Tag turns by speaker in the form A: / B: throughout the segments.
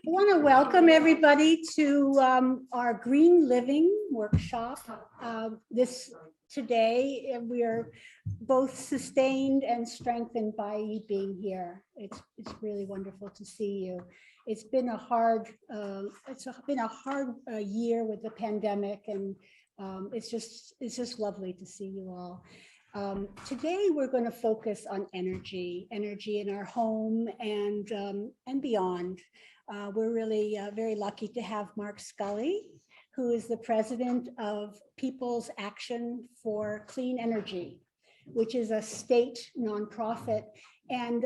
A: I want to welcome everybody to our Green Living workshop. Today, we are both sustained and strengthened by you being here. It's really wonderful to see you. It's been a hard year with the pandemic, and it's just lovely to see you all. Today, we're going to focus on energy in our home and beyond. We're really very lucky to have Mark Scully, who is the president of People's Action for Clean Energy, which is a state nonprofit. And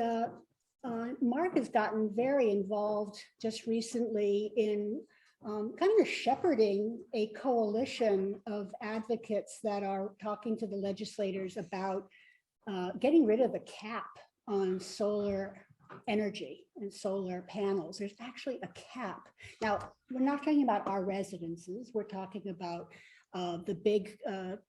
A: Mark has gotten very involved just recently in kind of shepherding a coalition of advocates that are talking to the legislators about getting rid of the cap on solar energy and solar panels. There's actually a cap. Now, we're not talking about our residences. We're talking about the big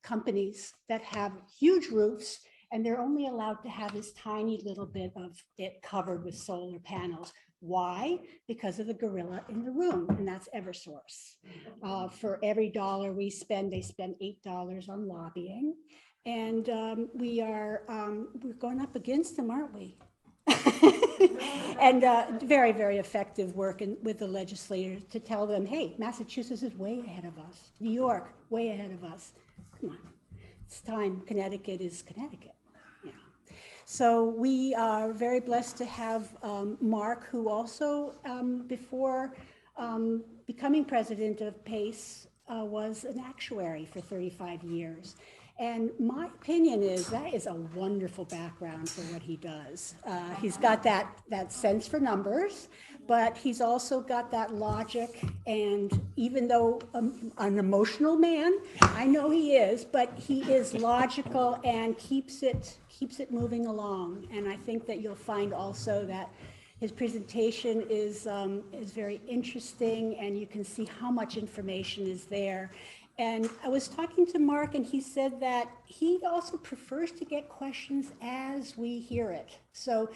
A: companies that have huge roofs, and they're only allowed to have this tiny little bit of it covered with solar panels. Why? Because of the gorilla in the room, and that's Eversource. For every dollar we spend, they spend $8 on lobbying, and we're going up against them, aren't we? And very, very effective work with the legislators to tell them, hey, Massachusetts is way ahead of us. New York, way ahead of us. Come on, it's time. Connecticut is Connecticut. Yeah. So we are very blessed to have Mark, who also, before becoming president of PACE, was an actuary for 35 years. And my opinion is that is a wonderful background for what he does. He's got that sense for numbers, but he's also got that logic. And even though an emotional man, I know he is, but he is logical and keeps it moving along. And I think that you'll find also that his presentation is very interesting, and you can see how much information is there. And I was talking to Mark, and he said that he also prefers to get questions as we hear it. So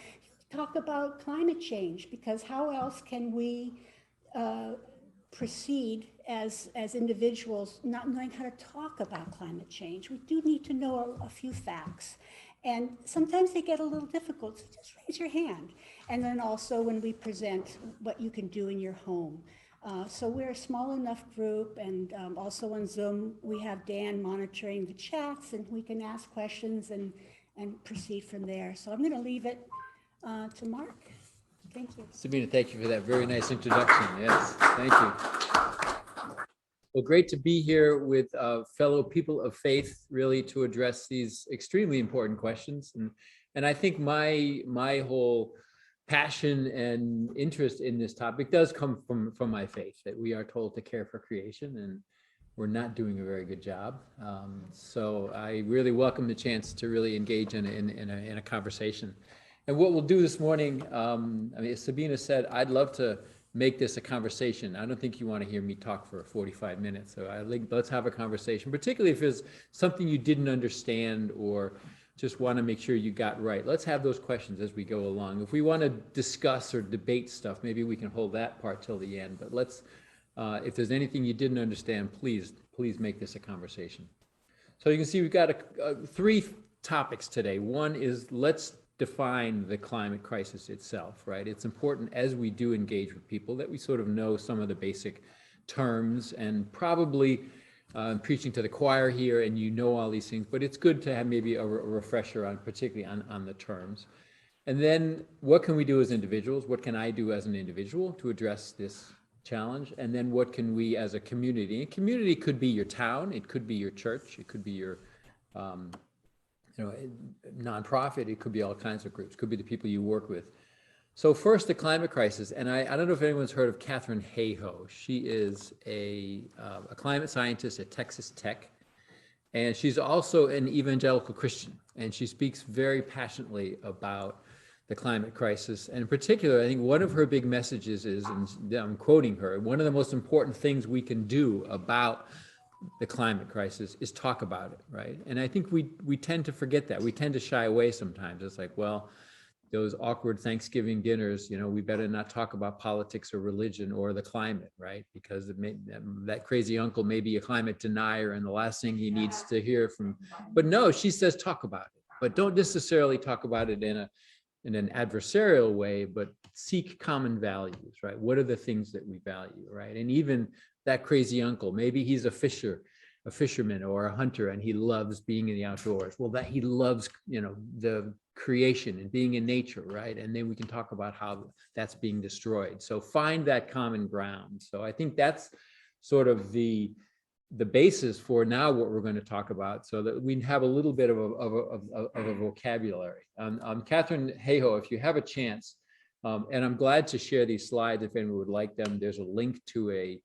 A: talk about climate change, because how else can we proceed as individuals not knowing how to talk about climate change? We do need to know a few facts. And sometimes they get a little difficult, so just raise your hand. And then also when we present what you can do in your home. So we're a small enough group, and also on Zoom, we have Dan monitoring the chats, and we can ask questions and proceed from there. So I'm going to leave it to Mark. Thank you.
B: Sabina, thank you for that very nice introduction. Yes, thank you. Well, great to be here with fellow people of faith, really, to address these extremely important questions. And I think my whole passion and interest in this topic does come from my faith, that we are told to care for creation, and we're not doing a very good job. So I really welcome the chance to really engage in a conversation. And what we'll do this morning, I mean, as Sabina said, I'd love to make this a conversation. I don't think you want to hear me talk for 45 minutes. So let's have a conversation, particularly if there's something you didn't understand or just want to make sure you got right. Let's have those questions as we go along. If we want to discuss or debate stuff, maybe we can hold that part till the end. But let's, if there's anything you didn't understand, please make this a conversation. So you can see we've got three topics today. One is, let's define the climate crisis itself, right? It's important as we do engage with people that we sort of know some of the basic terms, and probably preaching to the choir here, and you know all these things, but it's good to have maybe a refresher on, particularly on the terms. And then what can we do as individuals? What can I do as an individual to address this challenge? And then what can we as a community? And community could be your town, it could be your church, it could be your nonprofit, it could be all kinds of groups, it could be the people you work with. So first, the climate crisis, and I don't know if anyone's heard of Katharine Hayhoe. She is a climate scientist at Texas Tech, and she's also an evangelical Christian, and she speaks very passionately about the climate crisis. And in particular, I think one of her big messages is, and I'm quoting her, one of the most important things we can do about the climate crisis is talk about it, right? And I think we tend to forget that. We tend to shy away sometimes. It's like, well, those awkward Thanksgiving dinners, we better not talk about politics or religion or the climate, right? Because that crazy uncle may be a climate denier, and the last thing he needs to hear from, but no, she says, talk about it, but don't necessarily talk about it in an adversarial way, but seek common values, right? What are the things that we value, right? And even that crazy uncle, maybe he's a fisherman or a hunter, and he loves being in the outdoors. Well, that he loves, the creation and being in nature, right? And then we can talk about how that's being destroyed. So find that common ground. So I think that's sort of the basis for now what we're going to talk about, so that we have a little bit of a vocabulary. Catherine Hayhoe, if you have a chance, and I'm glad to share these slides if anyone would like them. There's a link to a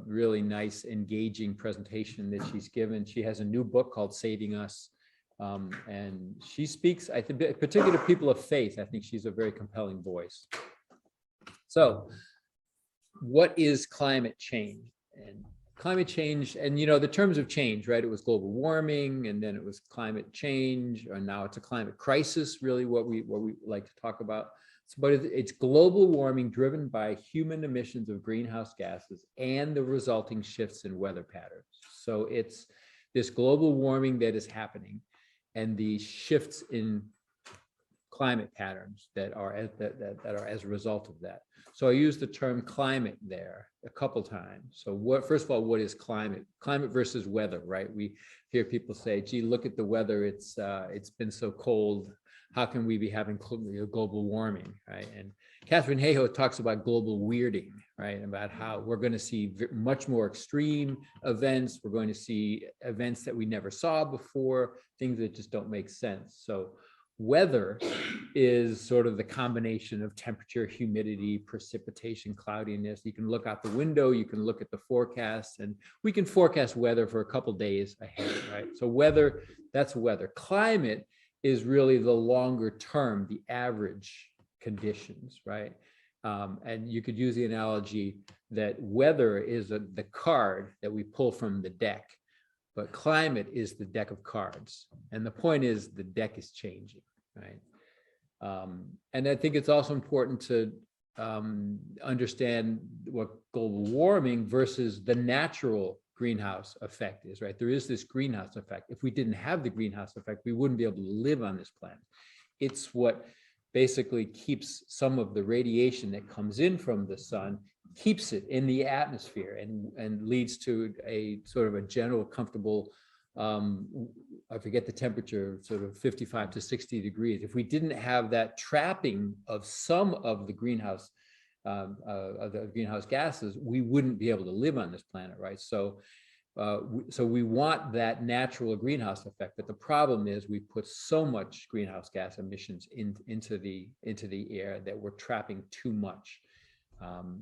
B: really nice, engaging presentation that she's given. She has a new book called Saving Us. And she speaks, I think, particularly to people of faith. I think she's a very compelling voice. So what is climate change? And climate change, and the terms of change, right? It was global warming, and then it was climate change, and now it's a climate crisis, really what we like to talk about. But it's global warming driven by human emissions of greenhouse gases and the resulting shifts in weather patterns. So it's this global warming that is happening, and the shifts in climate patterns that are as a result of that. So I use the term climate there a couple times. So first of all, what is climate? Climate versus weather, right? We hear people say, gee, look at the weather. It's been so cold. How can we be having global warming, right? And Catherine Hayhoe talks about global weirding, right? About how we're going to see much more extreme events. We're going to see events that we never saw before, things that just don't make sense. So weather is sort of the combination of temperature, humidity, precipitation, cloudiness. You can look out the window, you can look at the forecast, and we can forecast weather for a couple days ahead, right? So weather, that's weather. Climate is really the longer term, the average conditions, right? And you could use the analogy that weather is the card that we pull from the deck, but climate is the deck of cards. And the point is the deck is changing, right? And I think it's also important to understand what global warming versus the natural greenhouse effect is, right? There is this greenhouse effect. If we didn't have the greenhouse effect, we wouldn't be able to live on this planet. It's what basically keeps some of the radiation that comes in from the sun, keeps it in the atmosphere, and leads to a sort of a general comfortable, I forget the temperature, sort of 55 to 60 degrees. If we didn't have that trapping of some of the greenhouse gases, we wouldn't be able to live on this planet, right? So we want that natural greenhouse effect, but the problem is we put so much greenhouse gas emissions into the air that we're trapping too much.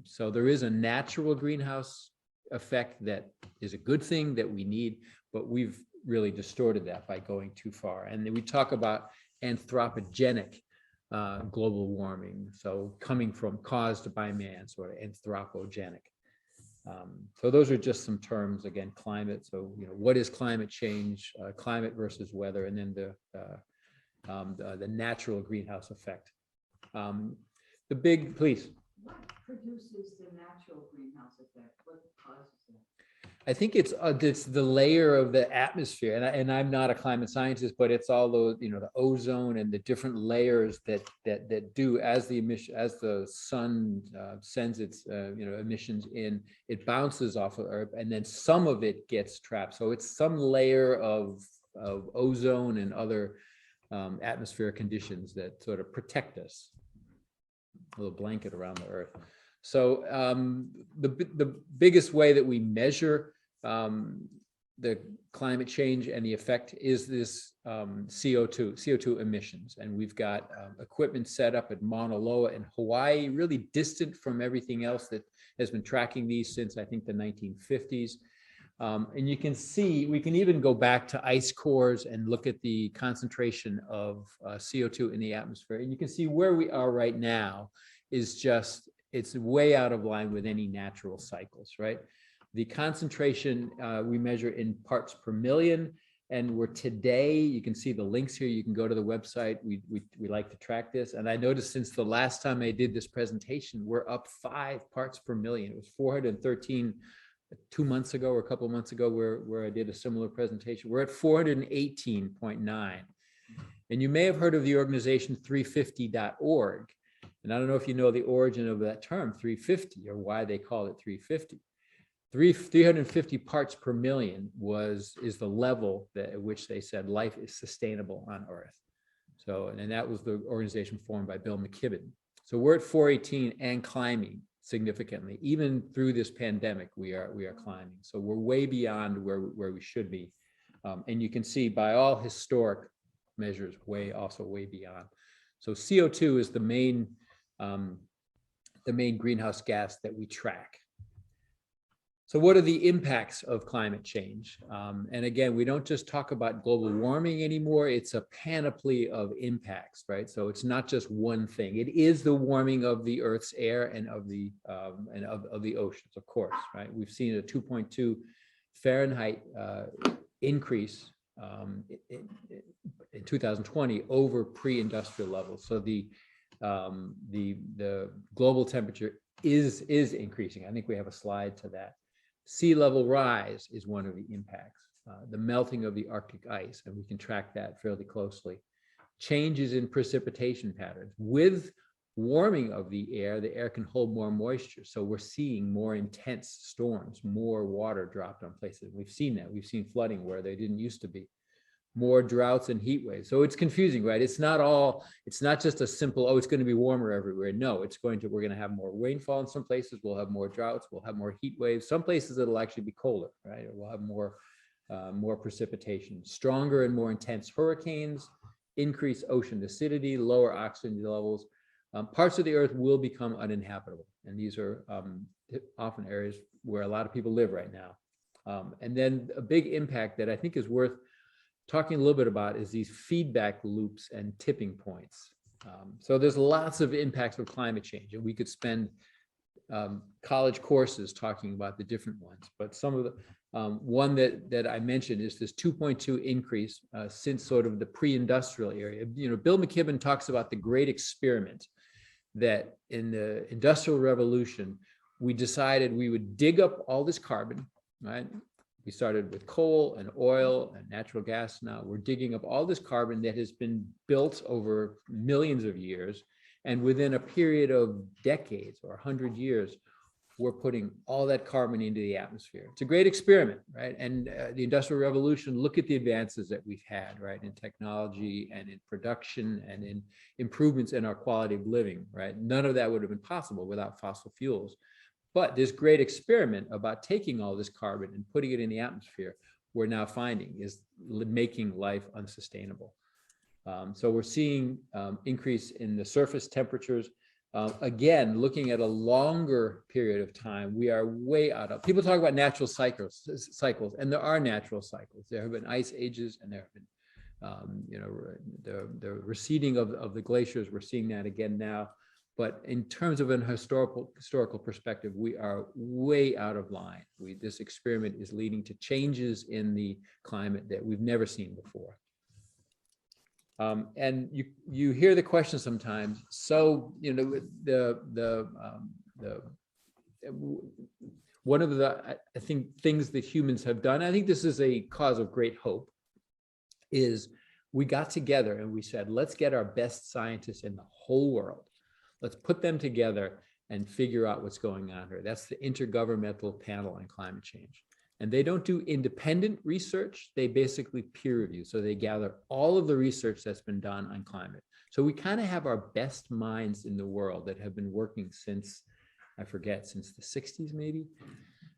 B: So there is a natural greenhouse effect that is a good thing that we need, but we've really distorted that by going too far. And then we talk about anthropogenic global warming, so coming from caused by man, sort of anthropogenic. So those are just some terms. Again, climate. So what is climate change? Climate versus weather, and then the natural greenhouse effect. Please.
C: What produces the natural greenhouse effect? What causes it?
B: I think it's the layer of the atmosphere, and I'm not a climate scientist, but it's all those, the ozone and the different layers that do as the sun sends its emissions in, it bounces off of Earth, and then some of it gets trapped. So it's some layer of ozone and other atmospheric conditions that sort of protect us, a little blanket around the Earth. So the biggest way that we measure the climate change and the effect is this CO2 emissions. And we've got equipment set up at Mauna Loa in Hawaii, really distant from everything else that has been tracking these since, I think, the 1950s. And you can see, we can even go back to ice cores and look at the concentration of CO2 in the atmosphere. And you can see where we are right now is just, it's way out of line with any natural cycles, right? The concentration we measure in parts per million, And we're today, you can see the links here. You can go to the website. We like to track this. And I noticed since the last time I did this presentation, we're up 5 parts per million. It was 413 2 months ago or a couple of months ago where I did a similar presentation. We're at 418.9. And you may have heard of the organization 350.org. And I don't know if you know the origin of that term, 350, or why they call it 350. 350 parts per million is the level at which they said life is sustainable on Earth. So, and that was the organization formed by Bill McKibben. So we're at 418 and climbing significantly. Even through this pandemic, we are climbing. So we're way beyond where we should be. And you can see by all historic measures, also way beyond. So CO2 is the main greenhouse gas that we track. So what are the impacts of climate change? And again, we don't just talk about global warming anymore. It's a panoply of impacts, right? So it's not just one thing. It is the warming of the Earth's air and of the oceans, of course, right? We've seen a 2.2 Fahrenheit increase in 2020 over pre-industrial levels. So the global temperature is increasing. I think we have a slide to that. Sea level rise is one of the impacts, the melting of the Arctic ice, and we can track that fairly closely. Changes in precipitation patterns. With warming of the air can hold more moisture. So we're seeing more intense storms, more water dropped on places. We've seen that. We've seen flooding where they didn't used to be. More droughts and heat waves. So it's confusing, right? It's not just a simple, oh, it's going to be warmer everywhere. No, we're going to have more rainfall in some places. We'll have more droughts. We'll have more heat waves. Some places it'll actually be colder, right? We'll have more precipitation, stronger and more intense hurricanes, increased ocean acidity, lower oxygen levels. Parts of the Earth will become uninhabitable. And these are often areas where a lot of people live right now. And then a big impact that I think is worth talking a little bit about is these feedback loops and tipping points. So there's lots of impacts of climate change, and we could spend college courses talking about the different ones. But some of the one that I mentioned is this 2.2 increase since sort of the pre-industrial area. You know, Bill McKibben talks about the great experiment that in the Industrial Revolution, we decided we would dig up all this carbon, right? We started with coal and oil and natural gas. Now we're digging up all this carbon that has been built over millions of years. And within a period of decades or 100 years, we're putting all that carbon into the atmosphere. It's a great experiment, right? And the Industrial Revolution, look at the advances that we've had, right? In technology and in production and in improvements in our quality of living, right? None of that would have been possible without fossil fuels. But this great experiment about taking all this carbon and putting it in the atmosphere, we're now finding is making life unsustainable. So we're seeing increase in the surface temperatures. Again, looking at a longer period of time, we are way out of. People talk about natural cycles, and there are natural cycles. There have been ice ages, and there have been, the receding of the glaciers. We're seeing that again now. But in terms of an historical perspective, we are way out of line. This experiment is leading to changes in the climate that we've never seen before. And you hear the question sometimes. So one of the I think things that humans have done, I think this is a cause of great hope, is we got together and we said, let's get our best scientists in the whole world. Let's put them together and figure out what's going on here. That's the Intergovernmental Panel on Climate Change. And they don't do independent research. They basically peer review. So they gather all of the research that's been done on climate. So we kind of have our best minds in the world that have been working since, I forget, since the 60s maybe.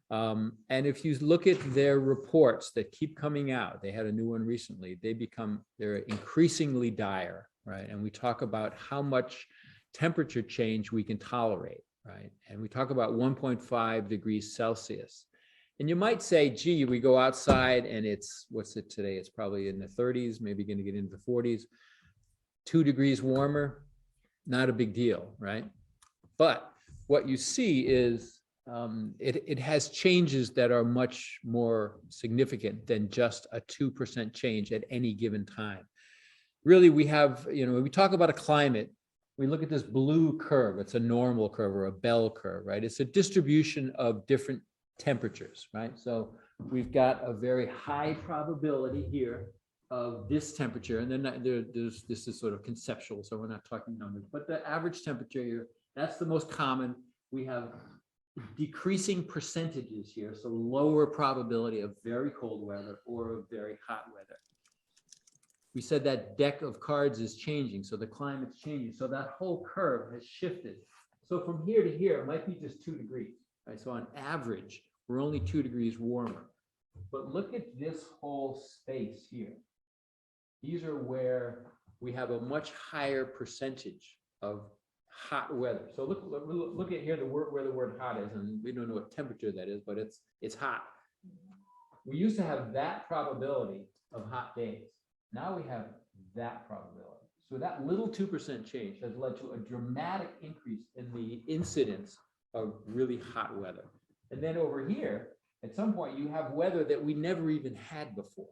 B: And if you look at their reports that keep coming out, they had a new one recently, they're increasingly dire, right? And we talk about how much temperature change we can tolerate, right? And we talk about 1.5 degrees Celsius. And you might say, gee, we go outside and it's, what's it today? It's probably in the 30s, maybe going to get into the 40s. 2 degrees warmer, not a big deal, right? But what you see is it has changes that are much more significant than just a 2% change at any given time. Really, we have, when we talk about a climate, we look at this blue curve. It's a normal curve or a bell curve, right? It's a distribution of different temperatures, right? So we've got a very high probability here of this temperature, and then this is sort of conceptual, so we're not talking numbers, but the average temperature here, that's the most common. We have decreasing percentages here, so lower probability of very cold weather or of very hot weather. We said that deck of cards is changing, so the climate's changing, so that whole curve has shifted. So from here to here, it might be just 2 degrees, right? So on average, we're only 2 degrees warmer. But look at this whole space here. These are where we have a much higher percentage of hot weather. So look at here where the word hot is, and we don't know what temperature that is, but it's hot. We used to have that probability of hot days. Now we have that probability. So that little 2% change has led to a dramatic increase in the incidence of really hot weather. And then over here, at some point, you have weather that we never even had before,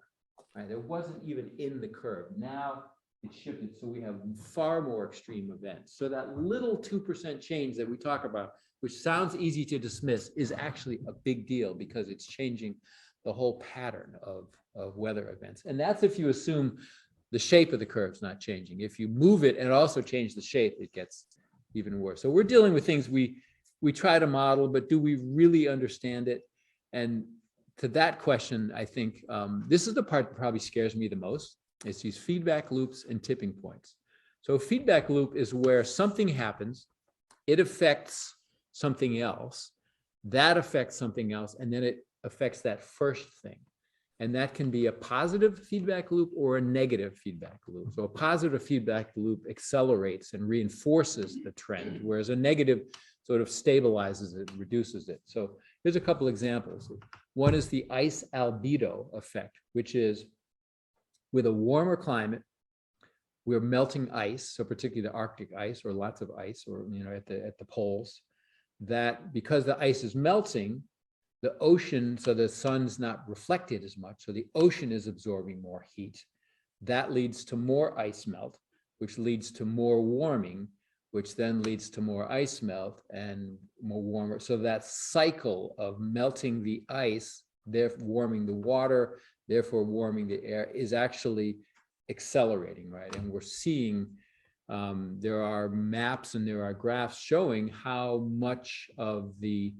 B: right? It wasn't even in the curve. Now it's shifted, so we have far more extreme events. So that little 2% change that we talk about, which sounds easy to dismiss, is actually a big deal because it's changing the whole pattern of weather events. And that's if you assume the shape of the curve's not changing. If you move it and also change the shape, it gets even worse. So we're dealing with things we try to model, but do we really understand it? And to that question, I think this is the part that probably scares me the most. It's these feedback loops and tipping points. So a feedback loop is where something happens, it affects something else, that affects something else, and then it affects that first thing. And that can be a positive feedback loop or a negative feedback loop. So a positive feedback loop accelerates and reinforces the trend, whereas a negative sort of stabilizes it, reduces it. So here's a couple examples. One is the ice albedo effect, which is with a warmer climate, we're melting ice, so particularly the Arctic ice or lots of ice, or at the poles, that because the ice is melting, the ocean, so the sun's not reflected as much, so the ocean is absorbing more heat. That leads to more ice melt, which leads to more warming, which then leads to more ice melt and more warmer. So that cycle of melting the ice, therefore warming the water, therefore warming the air, is actually accelerating, right? And we're seeing, there are maps and there are graphs showing how much of the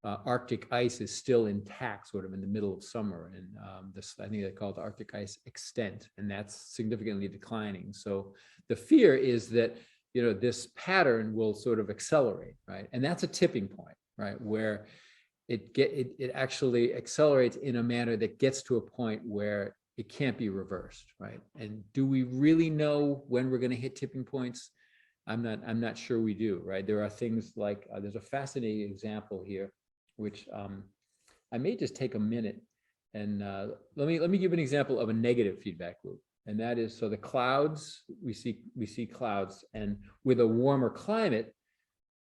B: Arctic ice is still intact, sort of in the middle of summer, and this, I think they call it the Arctic ice extent, and that's significantly declining. So the fear is that this pattern will sort of accelerate, right? And that's a tipping point, right, where it actually accelerates in a manner that gets to a point where it can't be reversed, right? And do we really know when we're going to hit tipping points? I'm not sure we do, right? There are things like there's a fascinating example here, which I may just take a minute and let me give an example of a negative feedback loop, and that is, so the clouds, we see clouds, and with a warmer climate,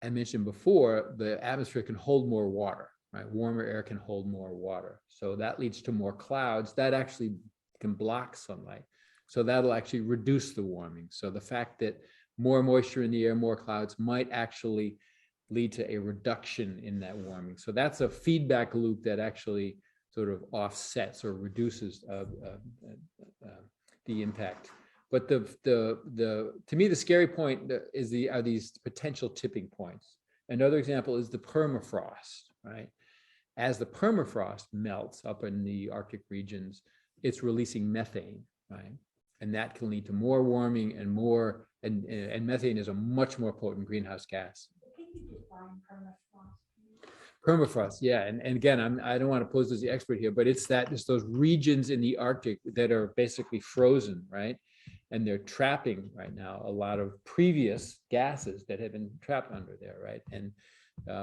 B: I mentioned before, the atmosphere can hold more water, right? Warmer air can hold more water, so that leads to more clouds that actually can block sunlight, so that'll actually reduce the warming. So the fact that more moisture in the air, more clouds, might actually lead to a reduction in that warming. So that's a feedback loop that actually sort of offsets or reduces the impact. But to me, the scary point are these potential tipping points. Another example is the permafrost, right? As the permafrost melts up in the Arctic regions, it's releasing methane, right? And that can lead to more warming and more, and methane is a much more potent greenhouse gas.
C: Can you define permafrost?
B: Permafrost, yeah, and again, I don't want to pose as the expert here, but it's those regions in the Arctic that are basically frozen, right? And they're trapping right now a lot of previous gases that have been trapped under there, right? And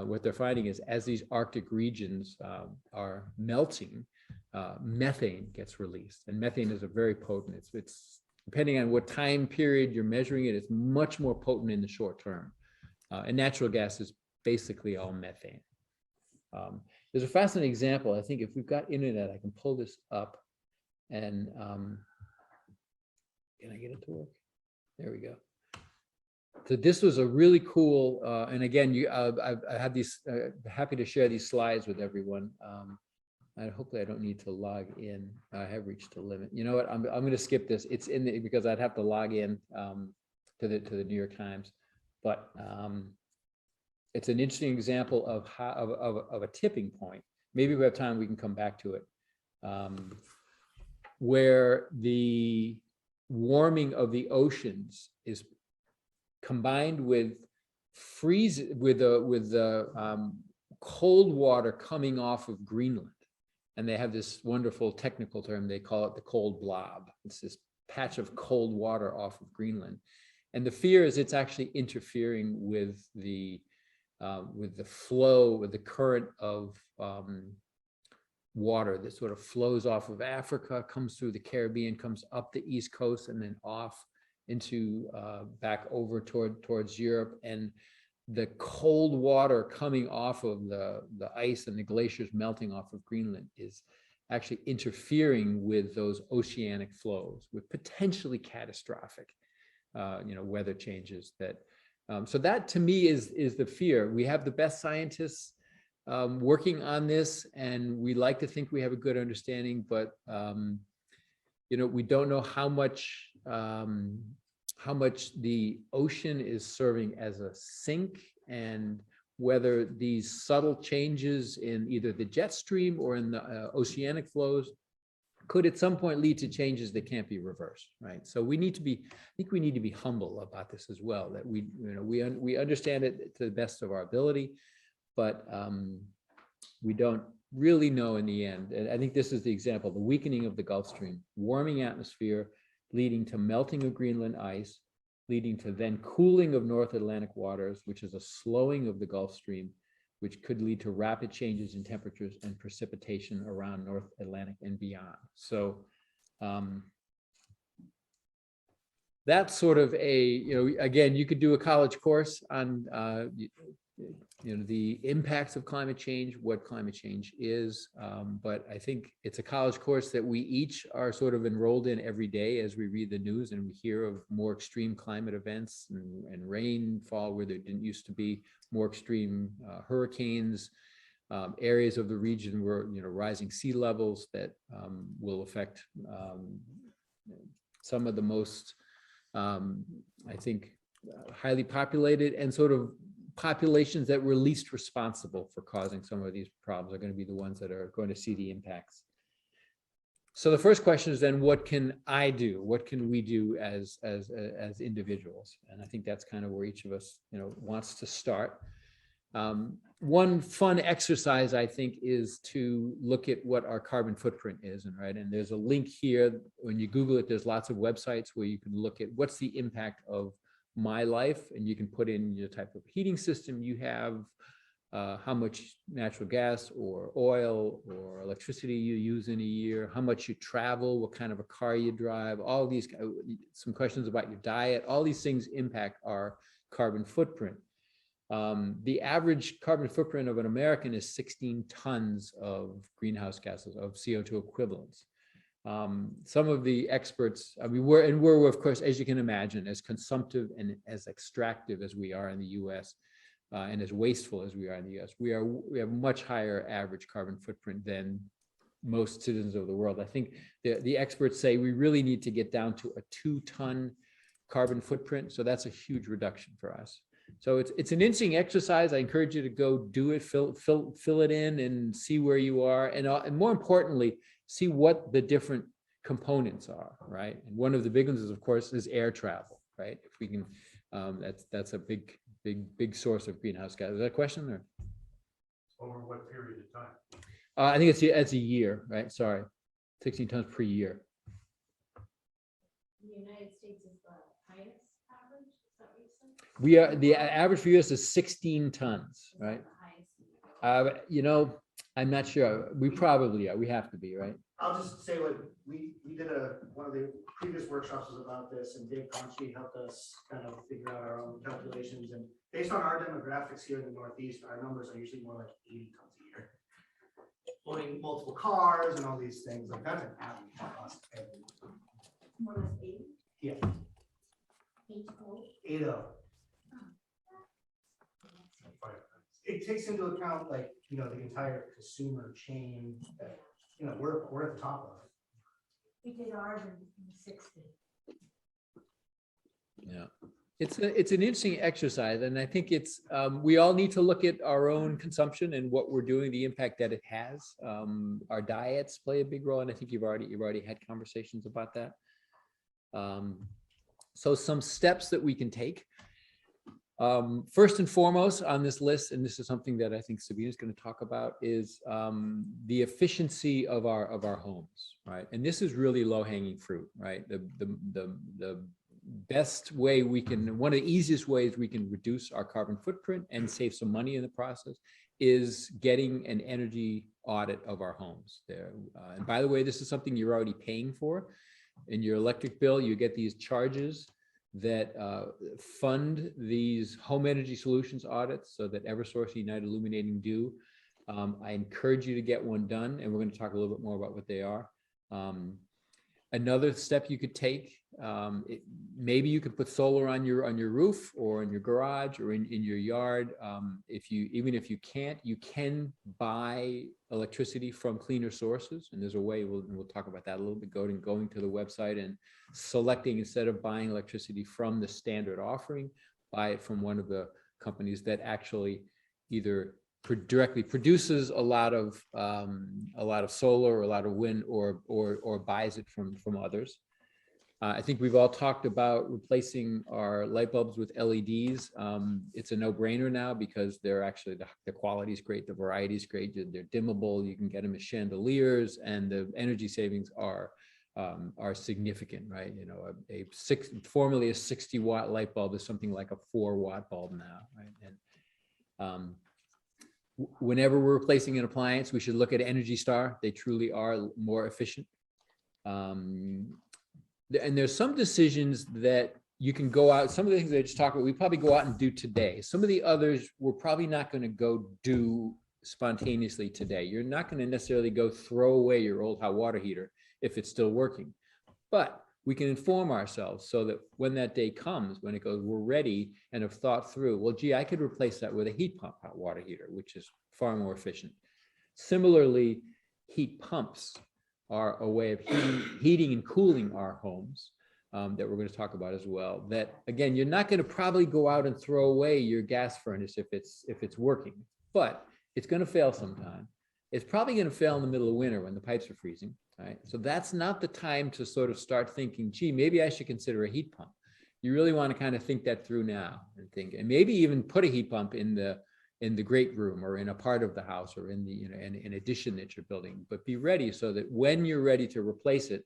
B: what they're finding is, as these Arctic regions are melting, methane gets released, and methane is a very potent. It's depending on what time period you're measuring it, it's much more potent in the short term. And natural gas is basically all methane. There's a fascinating example. I think if we've got internet, I can pull this up and can I get it to work? There we go. So this was a really cool, and again, I have these, happy to share these slides with everyone. And hopefully I don't need to log in. I have reached the limit. You know what? I'm going to skip this. It's in the, because I'd have to log in to the New York Times, but it's an interesting example of how of a tipping point. Maybe we have time, we can come back to it, where the warming of the oceans is combined with the cold water coming off of Greenland. And they have this wonderful technical term, they call it the Cold Blob. It's this patch of cold water off of Greenland. And the fear is it's actually interfering with the flow, with the current of water that sort of flows off of Africa, comes through the Caribbean, comes up the East Coast, and then off into back over towards Europe. And the cold water coming off of the ice and the glaciers melting off of Greenland is actually interfering with those oceanic flows with potentially catastrophic weather changes. That so that to me is the fear. We have the best scientists working on this, and we like to think we have a good understanding, but we don't know how much the ocean is serving as a sink, and whether these subtle changes in either the jet stream or in the oceanic flows could at some point lead to changes that can't be reversed, right? So we need to be, I think we need to be humble about this as well, that we understand it to the best of our ability, but we don't really know in the end. And I think this is the example, the weakening of the Gulf Stream, warming atmosphere, leading to melting of Greenland ice, leading to then cooling of North Atlantic waters, which is a slowing of the Gulf Stream, which could lead to rapid changes in temperatures and precipitation around North Atlantic and beyond. So that's sort of a, again, you could do a college course on the impacts of climate change, what climate change is, but I think it's a college course that we each are sort of enrolled in every day as we read the news and we hear of more extreme climate events and rainfall where there didn't used to be, more extreme hurricanes, areas of the region where rising sea levels that will affect some of the most I think highly populated and sort of populations that were least responsible for causing some of these problems are going to be the ones that are going to see the impacts. So the first question is then, what can I do? What can we do as individuals? And I think that's kind of where each of us wants to start. One fun exercise, I think, is to look at what our carbon footprint is, and there's a link here. When you Google it, there's lots of websites where you can look at what's the impact of my life, and you can put in your type of heating system you have, how much natural gas or oil or electricity you use in a year, how much you travel, what kind of a car you drive, all these, some questions about your diet, all these things impact our carbon footprint. The average carbon footprint of an American is 16 tons of greenhouse gases, of CO2 equivalents. Some of the experts, we're of course, as you can imagine, as consumptive and as extractive as we are in the US, and as wasteful as we are in the US, we have a much higher average carbon footprint than most citizens of the world. I think the experts say we really need to get down to a 2-ton carbon footprint. So that's a huge reduction for us. So it's an interesting exercise. I encourage you to go do it, fill it in and see where you are. And more importantly, see what the different components are, right? And one of the big ones is, of course, is air travel, right? If we can, that's a big source of greenhouse gas. Is that a question or?
D: Over what period of time?
B: I think it's a year, right? Sorry, 16 tons per year.
E: The United States is the highest average, is that what you said?
B: The average for US is 16 tons, right?
E: The highest.
B: I'm not sure. We probably are. We have to be, right?
F: I'll just say what we did one of the previous workshops was about this, and Dave Conchi helped us kind of figure out our own calculations. And based on our demographics here in the Northeast, our numbers are usually more like 80 tons a year. buying multiple cars and all these things, like that's an absolute cost.
C: What is 8?
F: Yeah,
E: 8-0.
F: 80. It takes into account like, you know, the entire consumer chain that, you know, we're at the top of.
E: We did ours in 60.
B: Yeah, it's an interesting exercise, and I think it's we all need to look at our own consumption and what we're doing, the impact that it has. Our diets play a big role, and I think you've already had conversations about that. So some steps that we can take. First and foremost on this list, and this is something that I think Sabina's going to talk about, is the efficiency of our homes, right? And this is really low-hanging fruit, right? The best way we can, one of the easiest ways we can reduce our carbon footprint and save some money in the process is getting an energy audit of our homes there. And by the way, this is something you're already paying for. In your electric bill, you get these charges that fund these home energy solutions audits so that Eversource, United Illuminating do. I encourage you to get one done, and we're going to talk a little bit more about what they are. Another step you could take, maybe you could put solar on your roof or in your garage or in your yard. Even if you can't, you can buy electricity from cleaner sources, and there's a way, we'll talk about that a little bit, going to the website and selecting, instead of buying electricity from the standard offering, buy it from one of the companies that actually either directly produces a lot of solar or a lot of wind, or buys it from others. I think we've all talked about replacing our light bulbs with LEDs. It's a no-brainer now because they're actually, the quality is great, the variety is great, they're dimmable, you can get them as chandeliers, and the energy savings are significant, right? You know, formerly a 60-watt light bulb is something like a 4-watt bulb now, right? And whenever we're replacing an appliance, we should look at Energy Star. They truly are more efficient. And there's some decisions that you can go out, some of the things I just talked about, we probably go out and do today. Some of the others, we're probably not going to go do spontaneously today. You're not going to necessarily go throw away your old hot water heater if it's still working. But we can inform ourselves so that when that day comes, when it goes, we're ready and have thought through, well, gee, I could replace that with a heat pump hot water heater, which is far more efficient. Similarly, heat pumps are a way of heating and cooling our homes that we're going to talk about as well. That, again, you're not going to probably go out and throw away your gas furnace if it's working, but it's going to fail sometime. It's probably going to fail in the middle of winter when the pipes are freezing, right? So that's not the time to sort of start thinking, gee, maybe I should consider a heat pump. You really want to kind of think that through now and maybe even put a heat pump in the great room or in a part of the house or in the, you know, in addition that you're building, but be ready so that when you're ready to replace it,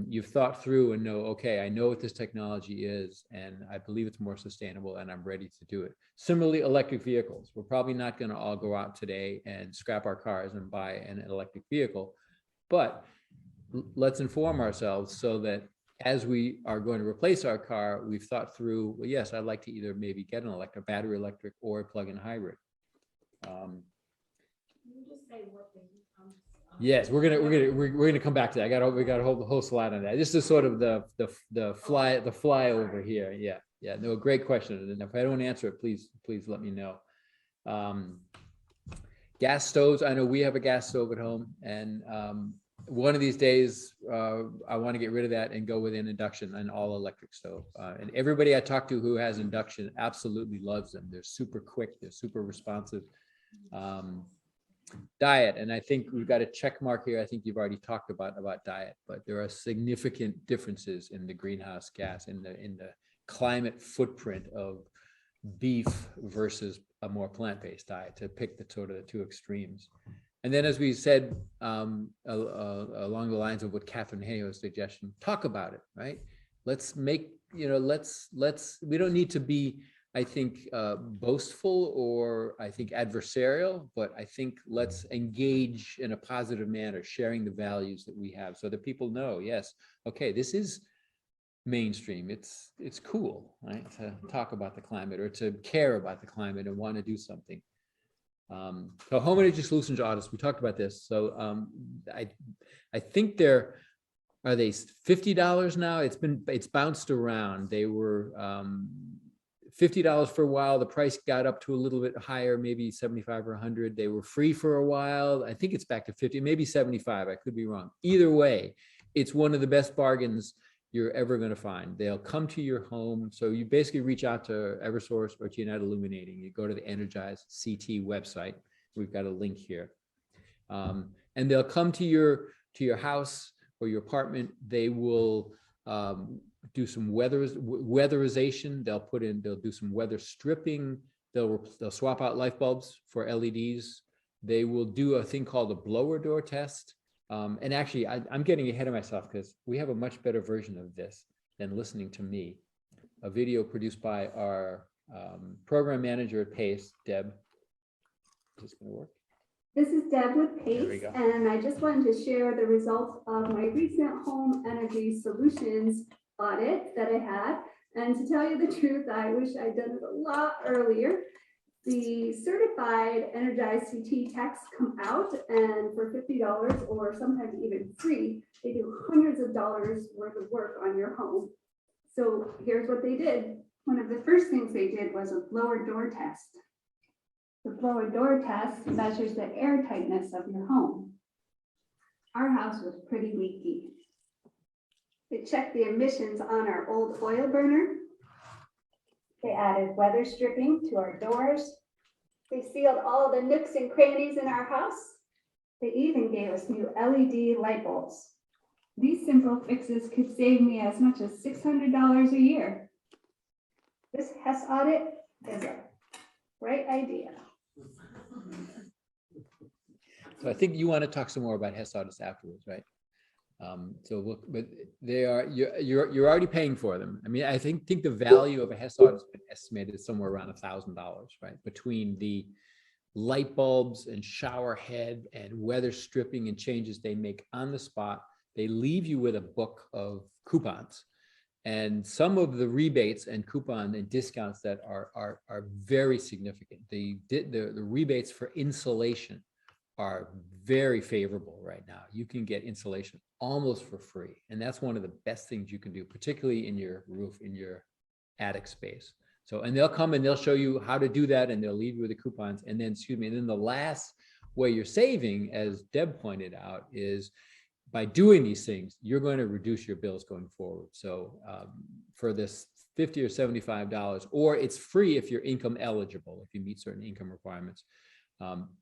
B: you've thought through and know, okay, I know what this technology is, and I believe it's more sustainable, and I'm ready to do it. Similarly, electric vehicles. We're probably not going to all go out today and scrap our cars and buy an electric vehicle, but let's inform ourselves so that as we are going to replace our car, we've thought through, well, yes, I'd like to either maybe get an battery electric or a plug-in hybrid.
E: Can you just say what the heat pumps are?
B: Yes, we're gonna come back to that. We got a whole slide on that. This is sort of the flyover here. Yeah. No, great question. And if I don't answer it, please let me know. Gas stoves. I know we have a gas stove at home, and one of these days I want to get rid of that and go with an induction, an all electric stove. And everybody I talk to who has induction absolutely loves them. They're super quick. They're super responsive. Diet, and I think we've got a check mark here. I think you've already talked about diet, but there are significant differences in the greenhouse gas, in the climate footprint of beef versus a more plant-based diet, to pick the sort of the two extremes. And then, as we said, along the lines of what Catherine Hayo's suggestion, talk about it, right? Let's make, we don't need to be, I think, boastful or I think adversarial, but I think let's engage in a positive manner, sharing the values that we have so that people know, yes, okay, this is mainstream. It's cool, right? To talk about the climate or to care about the climate and want to do something. So home energy solutions audits, we talked about this. So I think are they $50 now? It's bounced around. They were $50 for a while. The price got up to a little bit higher, maybe 75 or 100. They were free for a while. I think it's back to 50, maybe 75. I could be wrong. Either way, it's one of the best bargains you're ever going to find. They'll come to your home. So you basically reach out to Eversource or to United Illuminating. You go to the Energize CT website. We've got a link here. And they'll come to your house or your apartment. They will do some weatherization. They'll do some weather stripping. They'll swap out light bulbs for LEDs. They will do a thing called a blower door test. And actually, I'm getting ahead of myself because we have a much better version of this than listening to me. A video produced by our program manager at PACE, Deb. Is this going to work?
G: This is Deb with
B: There we
G: PACE,
B: go.
G: and I just wanted to share the results of my recent home energy solutions audit that I had. And to tell you the truth, I wish I'd done it a lot earlier. The certified Energized CT techs come out, and for $50 or sometimes even free, they do hundreds of dollars worth of work on your home. So here's what they did. One of the first things they did was a blower door test. The blower door test measures the air tightness of your home. Our house was pretty leaky. They checked the emissions on our old oil burner. They added weather stripping to our doors. They sealed all the nooks and crannies in our house. They even gave us new LED light bulbs. These simple fixes could save me as much as $600 a year. This HES audit is a great idea.
B: So I think you want to talk some more about HES audits afterwards, right? But they are, you're already paying for them. I mean, I think the value of a HES audit has been estimated somewhere around $1,000, right? Between the light bulbs and shower head and weather stripping and changes they make on the spot. They leave you with a book of coupons. And some of the rebates and coupon and discounts that are very significant. The rebates for insulation are very favorable right now. You can get insulation almost for free. And that's one of the best things you can do, particularly in your roof, in your attic space. So, and they'll come and they'll show you how to do that, and they'll leave you with the coupons. And then, and then the last way you're saving, as Deb pointed out, is by doing these things, you're going to reduce your bills going forward. So for this $50 or $75, or it's free if you're income eligible, if you meet certain income requirements.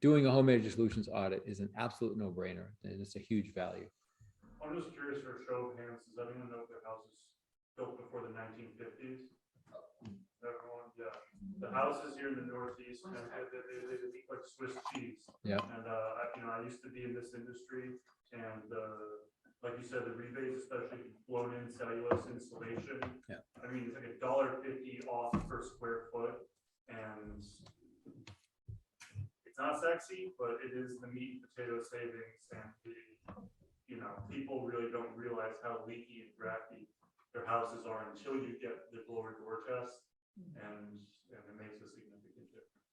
B: Doing a home energy solutions audit is an absolute no-brainer, and it's a huge value.
D: I'm just curious for a show of hands, does anyone know if their house is built before the 1950s? Everyone, yeah. The houses here in the Northeast, and they look like Swiss cheese.
B: Yeah.
D: And I used to be in this industry, and like you said, the rebates, especially blown-in cellulose insulation.
B: Yeah.
D: I mean, it's like $1.50 off per square foot, and it's not sexy, but it is the meat and potato savings, and people really don't realize how leaky and drafty their houses are until you get the blower door test, and it makes a significant difference.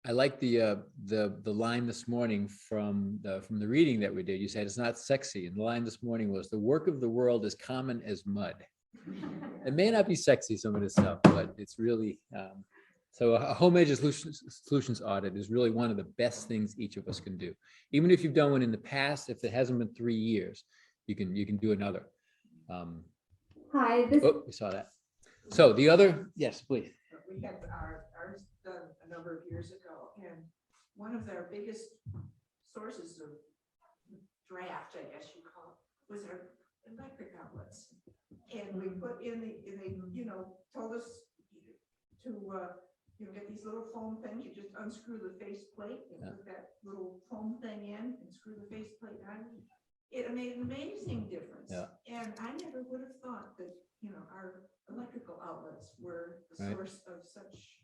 B: I like the line this morning from the reading that we did. You said it's not sexy, and the line this morning was, "The work of the world is common as mud." It may not be sexy, some of this stuff, but it's really so a home energy solutions audit is really one of the best things each of us can do. Even if you've done one in the past, if it hasn't been 3 years, you can do another.
G: Hi,
B: We saw that. So the other, yes, please.
C: We had ours done a number of years ago, and one of their biggest sources of draft, I guess you call it, was our electric outlets. And we put in they told us to get these little foam things. You just unscrew the face plate and put that little foam thing in and screw the face plate on. It made an amazing difference. Yeah. And I never would have thought that, our electrical outlets were the source of such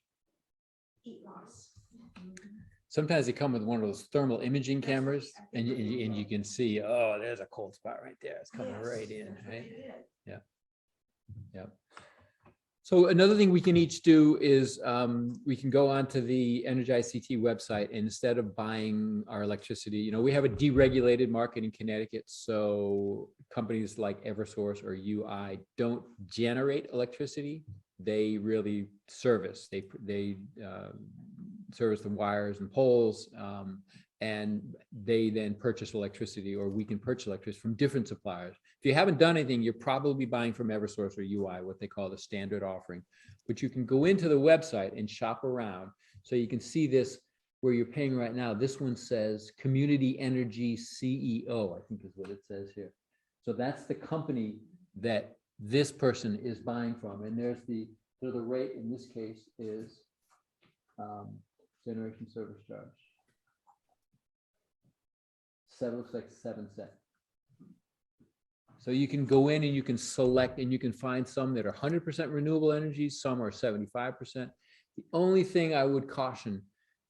C: heat loss.
B: Sometimes they come with one of those thermal imaging cameras, and you can see, oh, there's a cold spot right there. It's coming right in, right? Yeah. So another thing we can each do is we can go onto the Energize CT website, and instead of buying our electricity, you know, we have a deregulated market in Connecticut. So companies like Eversource or UI don't generate electricity. They really service. They service the wires and poles, and they then purchase electricity, or we can purchase electricity from different suppliers. If you haven't done anything, you're probably buying from Eversource or UI, what they call the standard offering. But you can go into the website and shop around. So you can see this where you're paying right now. This one says Community Energy CEO, I think is what it says here. So that's the company that this person is buying from. And there's the rate in this case is generation service charge. Looks like 7 cents. So you can go in and you can select, and you can find some that are 100% renewable energy, some are 75%. The only thing I would caution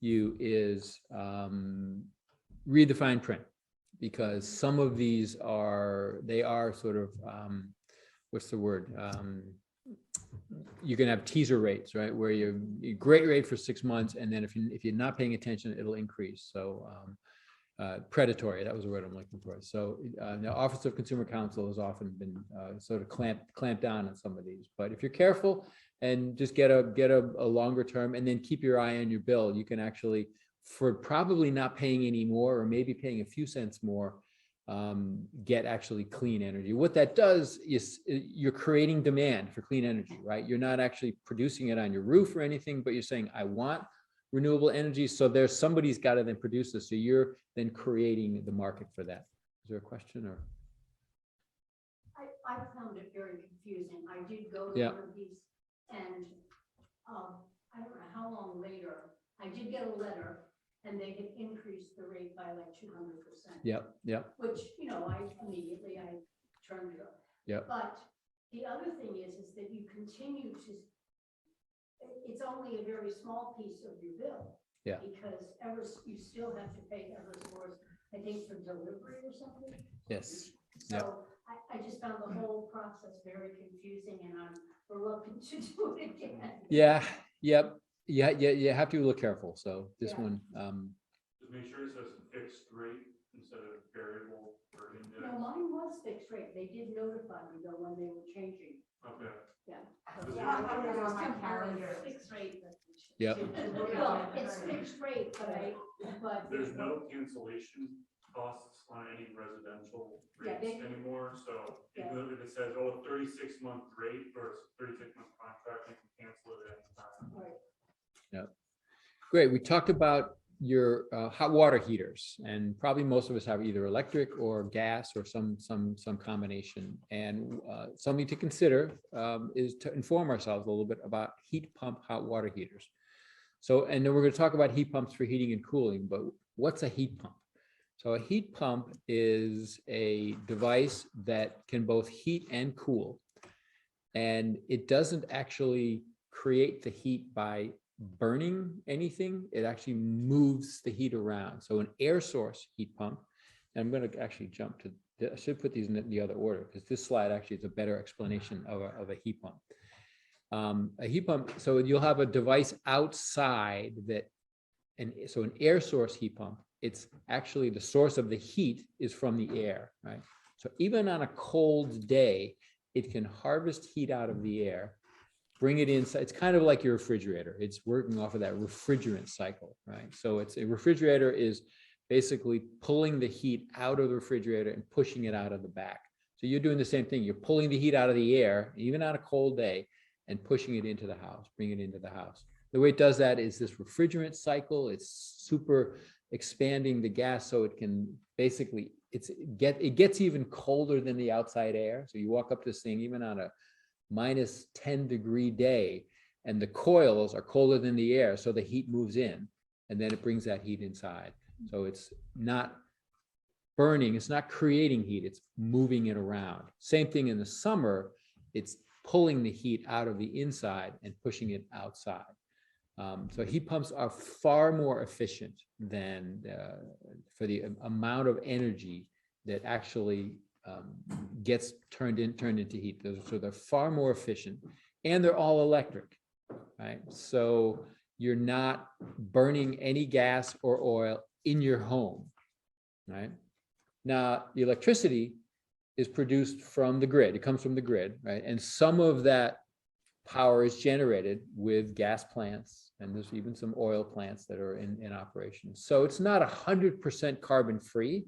B: you is read the fine print, because some of these are sort of what's the word? You can have teaser rates, right? Where you're great rate for 6 months, and then if you're not paying attention, it'll increase. So predatory, that was the word I'm looking for. So the Office of Consumer Counsel has often been sort of clamped down on some of these. But if you're careful and just get a longer term, and then keep your eye on your bill, you can actually, for probably not paying any more, or maybe paying a few cents more, get actually clean energy. What that does is you're creating demand for clean energy, right? You're not actually producing it on your roof or anything, but you're saying, I want renewable energy. So there's somebody's got to then produce this. So you're then creating the market for that. Is there a question or?
E: I found it very confusing. I did go to
B: Yeah.
E: one of these, and I don't know how long later, I did get a letter, and they had increased the rate by like 200%.
B: Yep, yep,
E: Which, you know, I turned it up.
B: yep.
E: But the other thing is that you continue to, it's only a very small piece of your bill.
B: Yeah.
E: Because you still have to pay Eversource, I think, for delivery or something.
B: Yes.
E: So I just found the whole process very confusing, and I'm reluctant to do it again.
B: Yeah, yep. Yeah, you have to look careful. So this one,
D: Just make sure it says fixed rate instead of variable or index.
E: No, mine was fixed rate. They did notify me though when they were changing.
D: Okay.
E: Yeah.
C: Yeah, I have it on my calendar.
E: Fixed rate.
B: Yep.
E: Well, it's fixed rate, but.
D: There's no cancellation costs on any residential
E: Yeah,
D: rates anymore. So even though if it says, oh, 36-month rate or 36-month contract, you can cancel it at any time.
E: Right.
B: great. We talked about your hot water heaters, and probably most of us have either electric or gas or some combination. And something to consider is to inform ourselves a little bit about heat pump hot water heaters. So, and then we're going to talk about heat pumps for heating and cooling, but what's a heat pump? So a heat pump is a device that can both heat and cool. And it doesn't actually create the heat by burning anything. It actually moves the heat around. So an air source heat pump, and I'm going to actually jump to, I should put these in the other order because this slide actually is a better explanation of a heat pump. A heat pump, so you'll have a device outside that, and so an air source heat pump, it's actually the source of the heat is from the air, right? So even on a cold day, it can harvest heat out of the air, bring it inside. It's kind of like your refrigerator. It's working off of that refrigerant cycle, right? So it's a refrigerator is basically pulling the heat out of the refrigerator and pushing it out of the back. So you're doing the same thing. You're pulling the heat out of the air, even on a cold day, and pushing it into the house, bring it into the house. The way it does that is this refrigerant cycle. It's super expanding the gas so it can basically, it gets even colder than the outside air. So you walk up this thing, even on a minus 10-degree day, and the coils are colder than the air. So the heat moves in, and then it brings that heat inside. So it's not burning, it's not creating heat, it's moving it around. Same thing in the summer, it's pulling the heat out of the inside and pushing it outside. So heat pumps are far more efficient than for the amount of energy that actually gets turned into heat. So they're far more efficient. and they're all electric, right? So you're not burning any gas or oil in your home, right? Now, the electricity is produced from the grid. It comes from the grid, right? And some of that power is generated with gas plants, and there's even some oil plants that are in operation. So it's not 100% carbon free,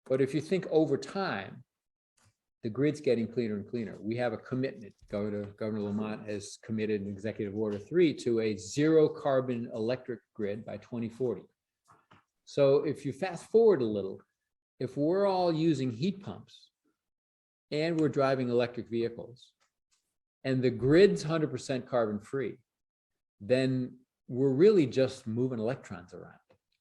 B: but if you think over time, the grid's getting cleaner and cleaner. We have a commitment. Governor Lamont has committed in Executive Order 3 to a zero carbon electric grid by 2040. So if you fast forward a little, if we're all using heat pumps and we're driving electric vehicles and the grid's 100% carbon free, then we're really just moving electrons around.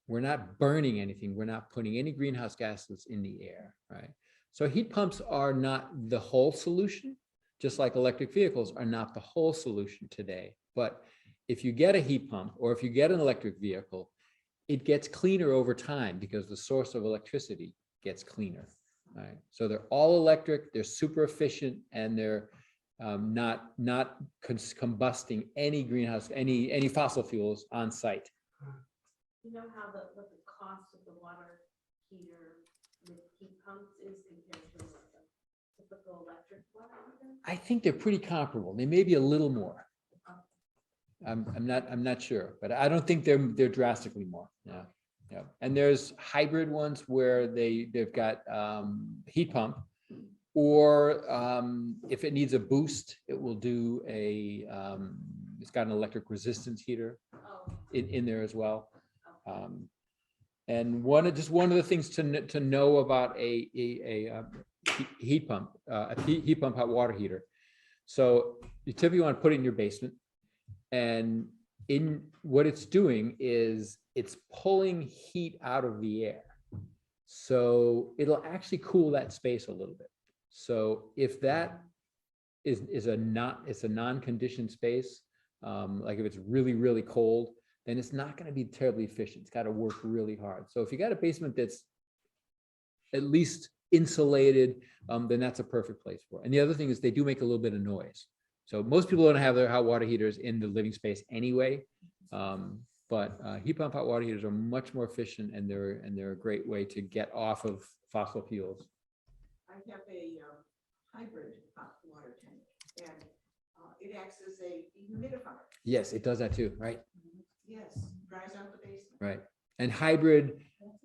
B: We're not burning anything. We're not putting any greenhouse gases in the air, right? So heat pumps are not the whole solution, just like electric vehicles are not the whole solution today. But if you get a heat pump or if you get an electric vehicle, it gets cleaner over time because the source of electricity gets cleaner, right? So they're all electric, they're super efficient, and they're not combusting any greenhouse, any fossil fuels on site.
H: You know how what the cost of the water heater with heat pumps is compared to like a typical electric water heater?
B: I think they're pretty comparable. They may be a little more. I'm not sure, but I don't think they're drastically more. Yeah, yeah. And there's hybrid ones where they've got heat pump, or if it needs a boost, it will do a. It's got an electric resistance heater in there as well. And one of the things to know about a heat pump hot water heater. So you typically want to put it in your basement, and in what it's doing is it's pulling heat out of the air. So it'll actually cool that space a little bit. So if that is a non-conditioned space, like if it's really, really cold, then it's not going to be terribly efficient. It's got to work really hard. So if you got a basement that's at least insulated, then that's a perfect place for it. And the other thing is they do make a little bit of noise. So most people don't have their hot water heaters in the living space anyway. But heat pump hot water heaters are much more efficient, and they're a great way to get off of fossil fuels.
C: I have a hybrid hot water tank, and it acts as a dehumidifier.
B: Yes, it does that too, right?
C: Yes, dries out the basement.
B: Right. And hybrid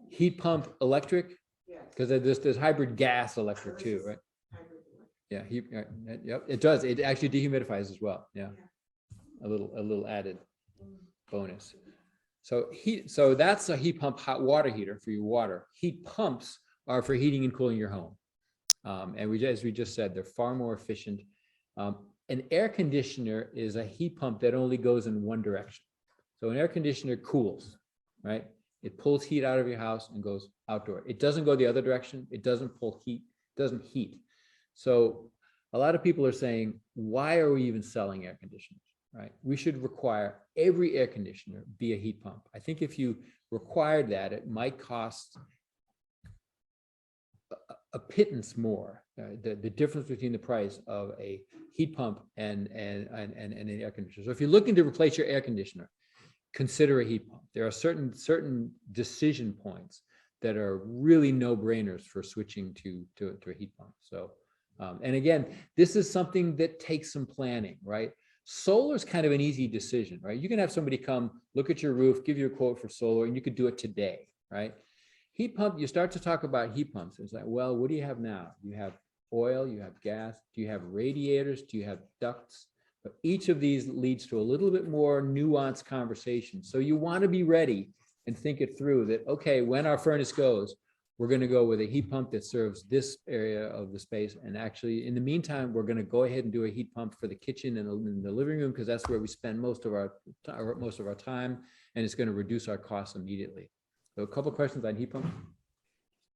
B: heat pump electric,
C: Yes.
B: because there's hybrid gas electric too, right?
C: Hybrid electric.
B: Yeah, yep, it does. It actually dehumidifies as well. Yeah, a little added bonus. So that's a heat pump hot water heater for your water. Heat pumps are for heating and cooling your home, and as we just said, they're far more efficient. An air conditioner is a heat pump that only goes in one direction. So an air conditioner cools, right? It pulls heat out of your house and goes outdoor. It doesn't go the other direction. It doesn't pull heat, doesn't heat. So a lot of people are saying, why are we even selling air conditioners, right? We should require every air conditioner be a heat pump. I think if you required that, it might cost a pittance more. The difference between the price of a heat pump and an air conditioner. So if you're looking to replace your air conditioner, consider a heat pump. There are certain decision points that are really no-brainers for switching to a heat pump. So, and again, this is something that takes some planning, right? Solar is kind of an easy decision, right? You can have somebody come look at your roof, give you a quote for solar, and you could do it today, right? Heat pump, you start to talk about heat pumps. It's like, well, what do you have now? You have oil, you have gas, do you have radiators, do you have ducts? But each of these leads to a little bit more nuanced conversation. So you want to be ready and think it through that, okay, when our furnace goes, we're going to go with a heat pump that serves this area of the space. And actually, in the meantime, we're going to go ahead and do a heat pump for the kitchen and the living room, because that's where we spend most of our time, and it's going to reduce our costs immediately. So a couple of questions on heat pump.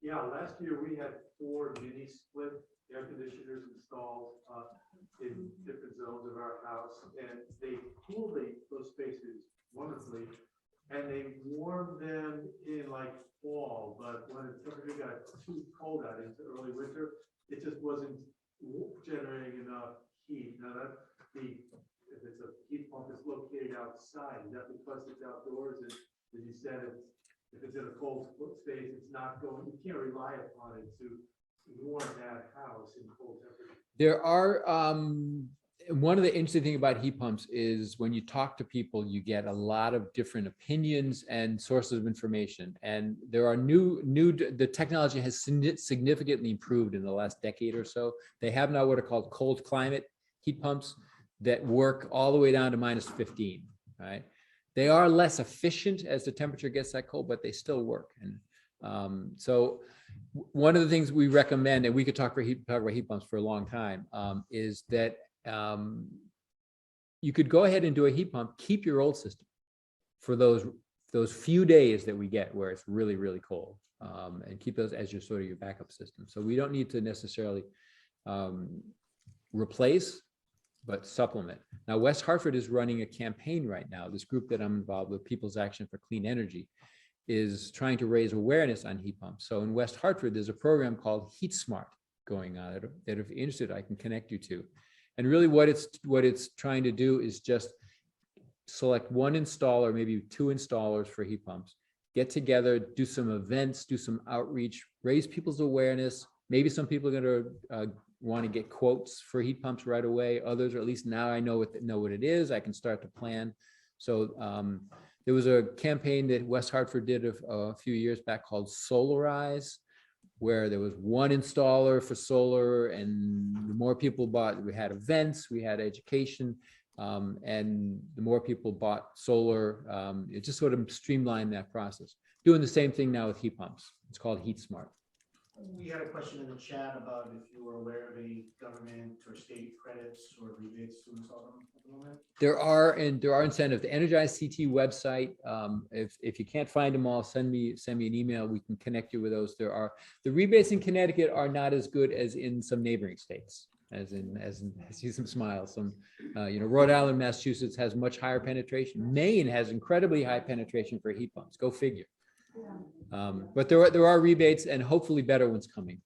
I: Yeah, last year we had 4 mini split air conditioners installed in different zones of our house, and they cool those spaces wonderfully, and they warm them in like fall, but when the temperature got too cold out into early winter, it just wasn't generating enough heat. Now if it's a heat pump that's located outside, is that because it's outdoors? And as you said, if it's in a cold space, it's not going, you can't rely upon it to warm that house in cold temperature.
B: There are, one of the interesting thing about heat pumps is when you talk to people, you get a lot of different opinions and sources of information. And there are the technology has significantly improved in the last decade or so. They have now what are called cold climate heat pumps that work all the way down to -15, right? They are less efficient as the temperature gets that cold, but they still work. And so one of the things we recommend, and we could talk about heat pumps for a long time, is that you could go ahead and do a heat pump, keep your old system for those few days that we get where it's really, really cold, and keep those as your sort of your backup system. So we don't need to necessarily replace, but supplement. Now, West Hartford is running a campaign right now. This group that I'm involved with, People's Action for Clean Energy, is trying to raise awareness on heat pumps. So in West Hartford, there's a program called Heat Smart going on that if you're interested, I can connect you to. And really what it's trying to do is just select one installer, maybe two installers for heat pumps, get together, do some events, do some outreach, raise people's awareness. Maybe some people are going to want to get quotes for heat pumps right away. Others, or at least now I know what it is, I can start to plan. So there was a campaign that West Hartford did a few years back called Solarize, where there was one installer for solar, and the more people bought, we had events, we had education, and the more people bought solar, it just sort of streamlined that process. Doing the same thing now with heat pumps. It's called Heat Smart.
F: We had a question in the chat about if you were aware of any government or state credits or rebates to install them at the moment.
B: There are incentives. The Energize CT website. If you can't find them all, send me an email. We can connect you with those. There are the rebates in Connecticut are not as good as in some neighboring states. As I see some smiles. Some Rhode Island, Massachusetts has much higher penetration. Maine has incredibly high penetration for heat pumps. Go figure. But there are rebates and hopefully better ones coming.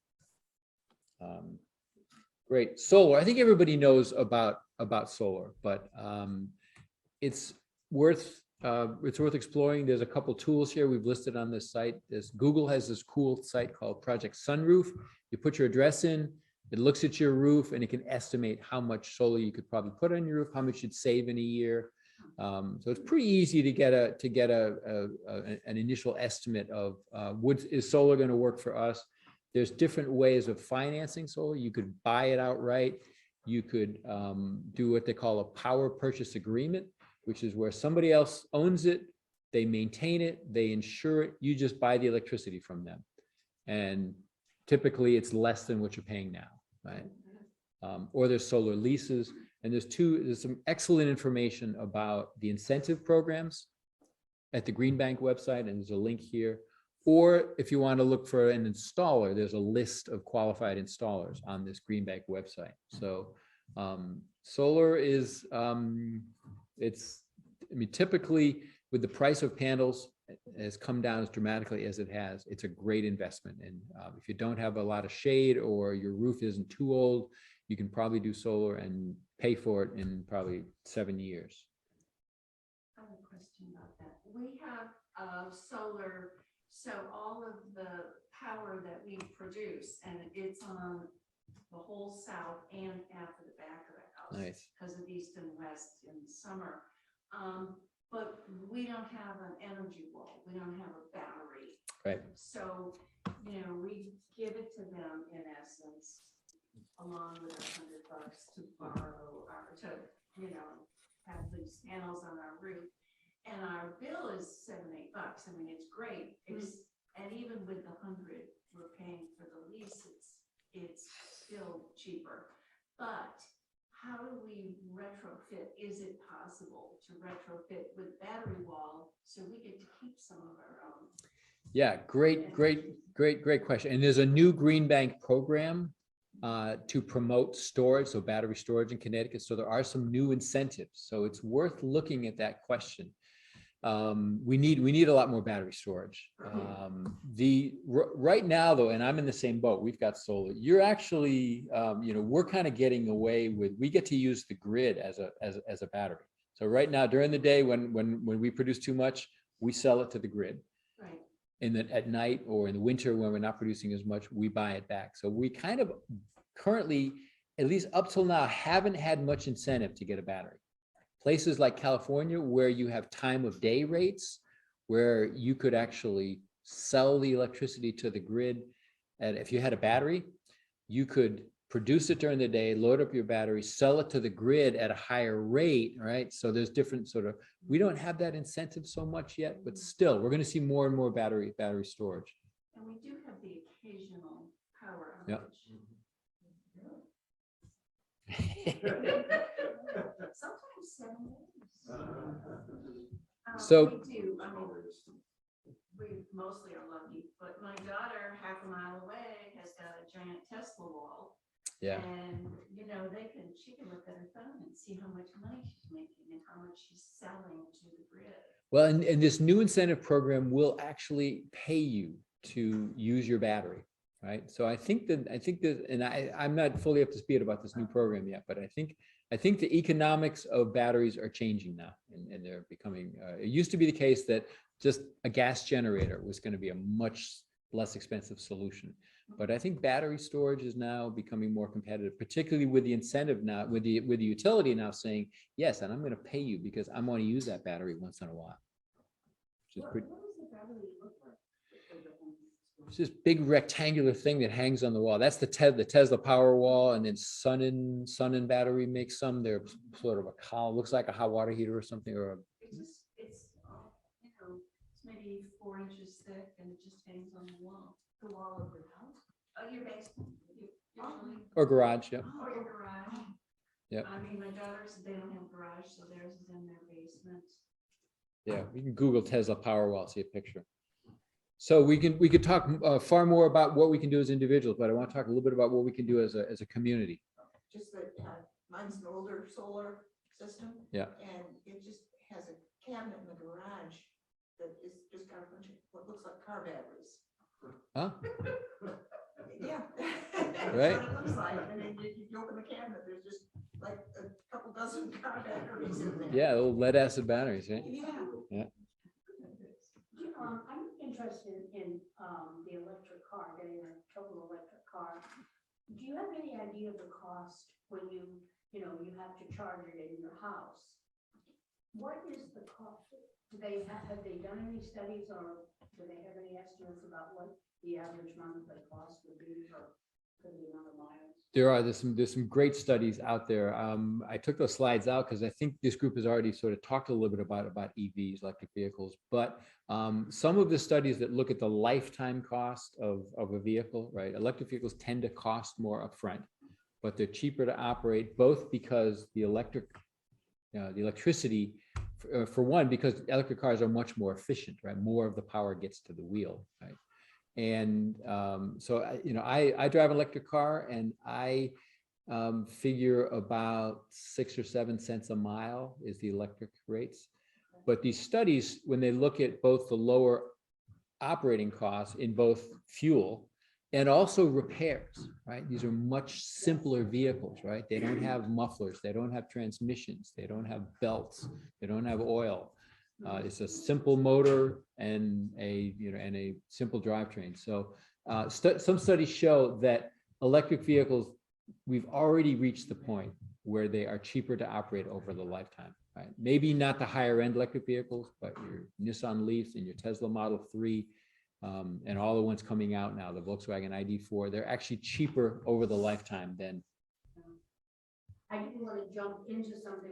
B: Great. Solar. I think everybody knows about solar, but it's worth exploring. There's a couple tools here we've listed on this site. Google has this cool site called Project Sunroof. You put your address in, it looks at your roof, and it can estimate how much solar you could probably put on your roof, how much you'd save in a year. So it's pretty easy to get an initial estimate of is solar going to work for us. There's different ways of financing solar. You could buy it outright. You could do what they call a power purchase agreement, which is where somebody else owns it, they maintain it, they insure it, you just buy the electricity from them. And typically it's less than what you're paying now, right? Or there's solar leases. And there's some excellent information about the incentive programs at the Green Bank website, and there's a link here. Or if you want to look for an installer, there's a list of qualified installers on this Green Bank website. So solar is, typically with the price of panels has come down as dramatically as it has, it's a great investment. And if you don't have a lot of shade or your roof isn't too old, you can probably do solar and pay for it in probably 7 years.
J: I have a question about that. We have solar, so all of the power that we produce, and it's on the whole south and half of the back of the house.
B: Nice.
J: Because of east and west in summer. But we don't have an energy wall. We don't have a battery.
B: Right.
J: So, we give it to them in essence, along with $100 to borrow or to, have these panels on our roof. And our bill is $7, $8. I mean, it's great. And even with the 100 we're paying for the lease, it's still cheaper. But how do we retrofit? Is it possible to retrofit with battery wall so we get to keep some of our own?
B: Yeah, great question. And there's a new Green Bank program to promote storage, so battery storage in Connecticut. So there are some new incentives. So it's worth looking at that question. we need a lot more battery storage. Right now though, and I'm in the same boat, we've got solar. You're actually, we're kind of getting away with, we get to use the grid as a battery. So right now during the day, when we produce too much, we sell it to the grid.
J: Right.
B: And then at night or in the winter when we're not producing as much, we buy it back. So we kind of currently, at least up till now, haven't had much incentive to get a battery. Places like California, where you have time of day rates, where you could actually sell the electricity to the grid. And if you had a battery, you could produce it during the day, load up your battery, sell it to the grid at a higher rate, right? So there's different sort of, we don't have that incentive so much yet, but still, we're going to see more and more battery storage.
J: And we do have the occasional power
B: Yep.
J: outage. Sometimes 7 days.
B: So-
J: We do, I mean, we mostly are lucky, but my daughter, half a mile away, has got a giant Tesla wall.
B: Yeah.
J: And, she can look at her phone and see how much money she's making and how much she's selling to the grid.
B: Well, and this new incentive program will actually pay you to use your battery, right? So I think that, and I'm not fully up to speed about this new program yet, but I think the economics of batteries are changing now, and they're becoming, it used to be the case that just a gas generator was going to be a much less expensive solution. But I think battery storage is now becoming more competitive, particularly with the incentive now, with the utility now saying, yes, and I'm going to pay you because I'm going to use that battery once in a while. Which is pretty,
J: What does the battery look like?
B: it's this big rectangular thing that hangs on the wall. That's the Tesla power wall, and then Sun and Battery makes some. They're sort of a column, looks like a hot water heater or something, or a,
J: It's maybe 4 inches thick and it just hangs on the wall of your house. Oh, your basement. Usually.
B: or garage. Yeah.
J: Or your garage.
B: Yep.
J: I mean, my daughters, they don't have garage, so theirs is in their basement.
B: Yeah, you can Google Tesla Powerwall, see a picture. So we could talk far more about what we can do as individuals, but I want to talk a little bit about what we can do as a community.
C: Just that mine's an older solar system.
B: Yeah.
C: And it just has a cabinet in the garage that is just got a bunch of what looks like car batteries.
B: Huh?
C: Yeah.
B: Right.
C: That's what it looks like. And then you open the cabinet, there's just like a couple dozen car batteries in there.
B: Yeah, old lead acid batteries, right?
C: Yeah.
E: I'm interested in the electric car, getting a total electric car. Do you have any idea of the cost when you have to charge it in your house? What is the cost? Have they done any studies, or do they have any estimates about what the average monthly cost would be for the amount of miles?
B: There's some great studies out there. I took those slides out because I think this group has already sort of talked a little bit about EVs, electric vehicles, but some of the studies that look at the lifetime cost of a vehicle, right? Electric vehicles tend to cost more upfront, but they're cheaper to operate, both because the electricity, for one, because electric cars are much more efficient, right? More of the power gets to the wheel, right? And so, I drive an electric car, and I figure about 6 or 7 cents a mile is the electric rates. But these studies, when they look at both the lower operating costs in both fuel and also repairs, right? These are much simpler vehicles, right? They don't have mufflers, they don't have transmissions, they don't have belts, they don't have oil. It's a simple motor and a simple drivetrain. So some studies show that electric vehicles, we've already reached the point where they are cheaper to operate over the lifetime. Right? Maybe not the higher end electric vehicles, but your Nissan Leafs and your Tesla Model 3 and all the ones coming out now, the Volkswagen ID4, they're actually cheaper over the lifetime than.
E: I didn't want to jump into something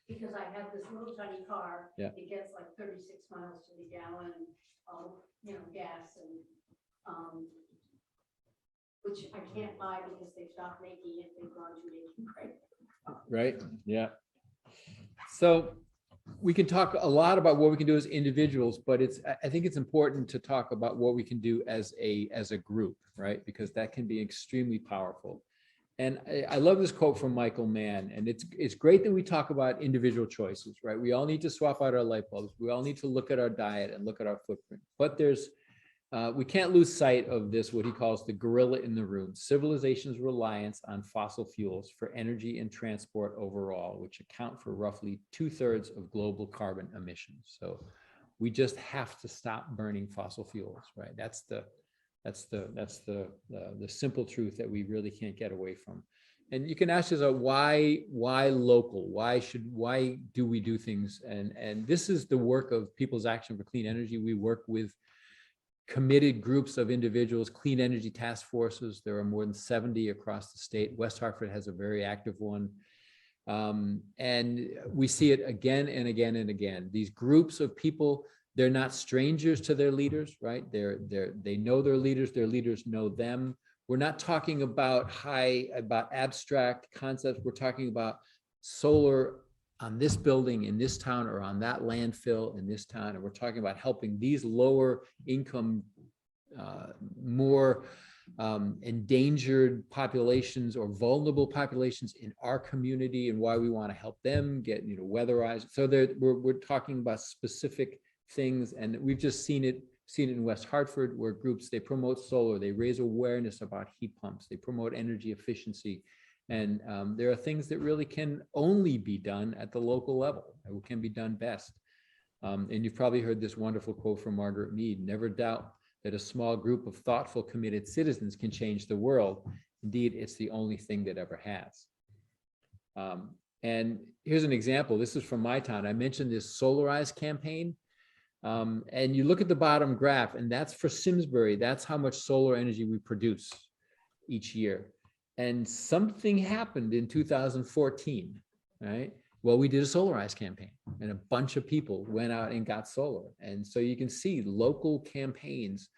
E: because I have this little tiny car.
B: Yeah.
E: It gets like 36 miles to the gallon of, gas, and which I can't buy because they stopped making it. They've gone to making great.
B: Right. Yeah. So we can talk a lot about what we can do as individuals, but I think it's important to talk about what we can do as a group, right? Because that can be extremely powerful. And I love this quote from Michael Mann, and it's great that we talk about individual choices, right? We all need to swap out our light bulbs. We all need to look at our diet and look at our footprint. But we can't lose sight of this, what he calls the gorilla in the room, civilization's reliance on fossil fuels for energy and transport overall, which account for roughly 2/3 of global carbon emissions. So we just have to stop burning fossil fuels, right? That's the simple truth that we really can't get away from. And you can ask yourself, why local? Why do we do things? And this is the work of People's Action for Clean Energy. We work with committed groups of individuals, clean energy task forces. There are more than 70 across the state. West Hartford has a very active one. And we see it again and again and again. These groups of people, they're not strangers to their leaders, right? They know their leaders know them. We're not talking about abstract concepts. We're talking about solar on this building in this town or on that landfill in this town. And we're talking about helping these lower income, more endangered populations or vulnerable populations in our community, and why we want to help them get, weatherized. So we're talking about specific things, and we've just seen it in West Hartford, where groups, they promote solar, they raise awareness about heat pumps, they promote energy efficiency. And there are things that really can only be done at the local level, and can be done best. And you've probably heard this wonderful quote from Margaret Mead: "Never doubt that a small group of thoughtful, committed citizens can change the world. Indeed, it's the only thing that ever has." And here's an example. This is from my town. I mentioned this Solarize campaign. And you look at the bottom graph, and that's for Simsbury. That's how much solar energy we produce each year. And something happened in 2014, right? Well, we did a Solarize campaign, and a bunch of people went out and got solar. And so you can see local campaigns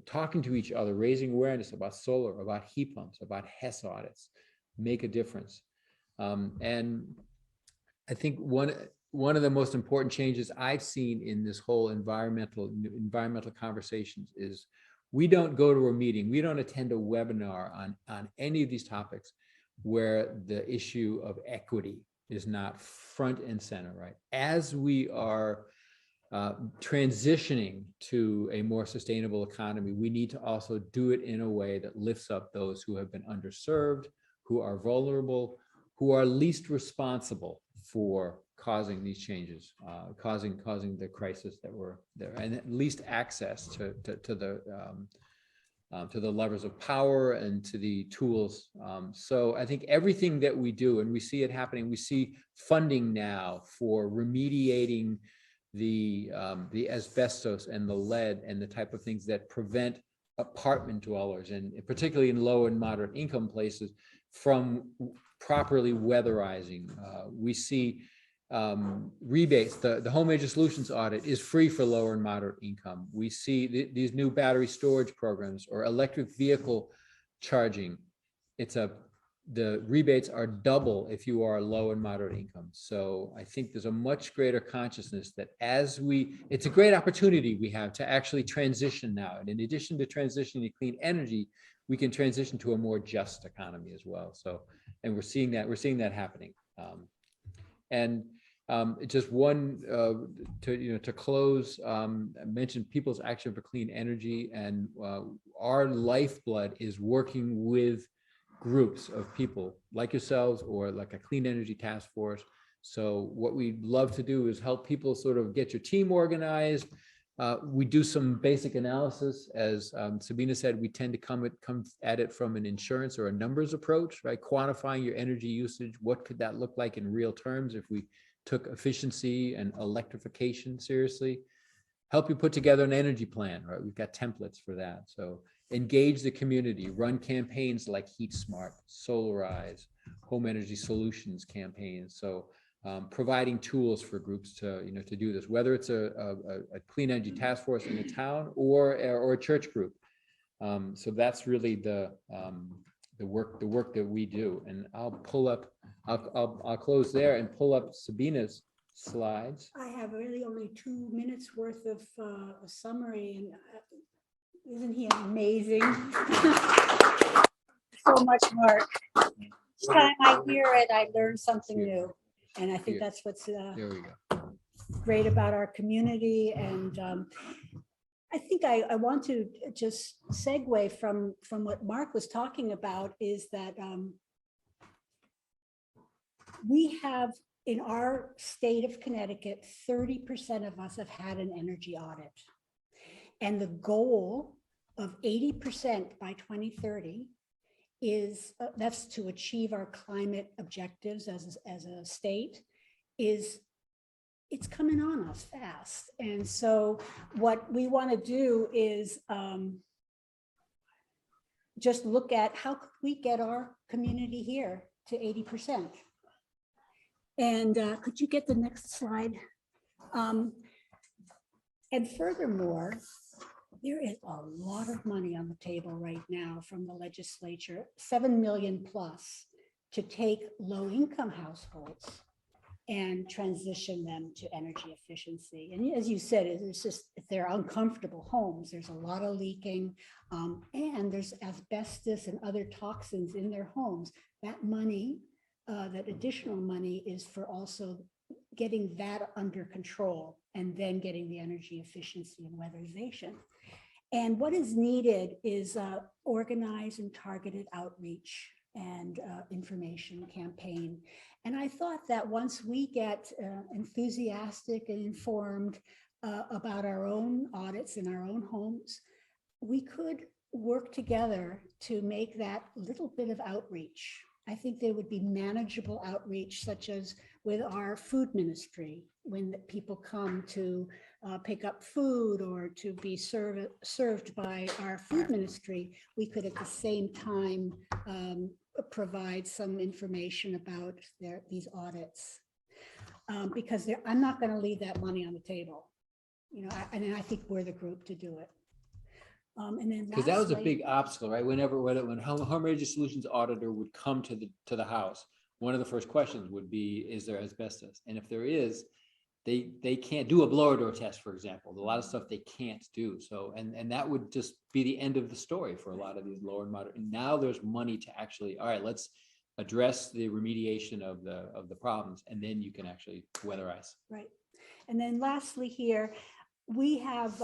B: talking to each other, raising awareness about solar, about heat pumps, about HES audits, make a difference. And I think one of the most important changes I've seen in this whole environmental conversations is, we don't go to a meeting, we don't attend a webinar on any of these topics where the issue of equity is not front and center, right? As we are transitioning to a more sustainable economy, we need to also do it in a way that lifts up those who have been underserved, who are vulnerable, who are least responsible for causing these changes, causing the crisis that we're there, and at least access to the levers of power and to the tools. So I think everything that we do, and we see it happening, we see funding now for remediating the asbestos and the lead and the type of things that prevent apartment dwellers, and particularly in low and moderate income places, from properly weatherizing. We see rebates. The Home Energy Solutions audit is free for lower and moderate income. We see these new battery storage programs or electric vehicle charging. The rebates are double if you are low and moderate income. So I think there's a much greater consciousness that it's a great opportunity we have to actually transition now. And in addition to transitioning to clean energy, we can transition to a more just economy as well. So, and we're seeing that happening. Just one to close, I mentioned People's Action for Clean Energy, and our lifeblood is working with groups of people like yourselves or like a clean energy task force. So what we'd love to do is help people sort of get your team organized. We do some basic analysis. As Sabina said, we tend to come at it from an insurance or a numbers approach, right? Quantifying your energy usage. What could that look like in real terms if we took efficiency and electrification seriously? Help you put together an energy plan, right? We've got templates for that. So engage the community, run campaigns like Heat Smart, Solarize, Home Energy Solutions campaigns. So providing tools for groups to do this, whether it's a clean energy task force in a town or a church group. So that's really the work that we do. And I'll close there and pull up Sabina's slides.
A: I have really only 2 minutes worth of a summary, and isn't he amazing? so much, Mark. Each time I hear it, I learn something new. And I think
B: Here.
A: that's what's
B: There we go.
A: great about our community. And I think I want to just segue from what Mark was talking about is that we have in our state of Connecticut, 30% of us have had an energy audit. And the goal of 80% by 2030 is, that's to achieve our climate objectives as a state, is it's coming on us fast. And so what we want to do is just look at how could we get our community here to 80%. And could you get the next slide? And furthermore, there is a lot of money on the table right now from the legislature, 7 million plus, to take low-income households and transition them to energy efficiency. And as you said, it's just, if they're uncomfortable homes, there's a lot of leaking, and there's asbestos and other toxins in their homes. That money, that additional money is for also getting that under control and then getting the energy efficiency and weatherization. And what is needed is organized and targeted outreach and information campaign. And I thought that once we get enthusiastic and informed about our own audits in our own homes, we could work together to make that little bit of outreach. I think there would be manageable outreach, such as with our food ministry, when people come to pick up food or to be served by our food ministry, we could at the same time provide some information about these audits. Because I'm not going to leave that money on the table, you know, and I think we're the group to do it. And then
B: Because that was a
A: lastly-
B: big obstacle, right? When Home Energy Solutions auditor would come to the house, one of the first questions would be, is there asbestos? And if there is, they can't do a blower door test, for example. A lot of stuff they can't do. So, and that would just be the end of the story for a lot of these lower and moderate. And now there's money to actually, all right, let's address the remediation of the problems, and then you can actually weatherize.
A: Right. And then lastly here, we have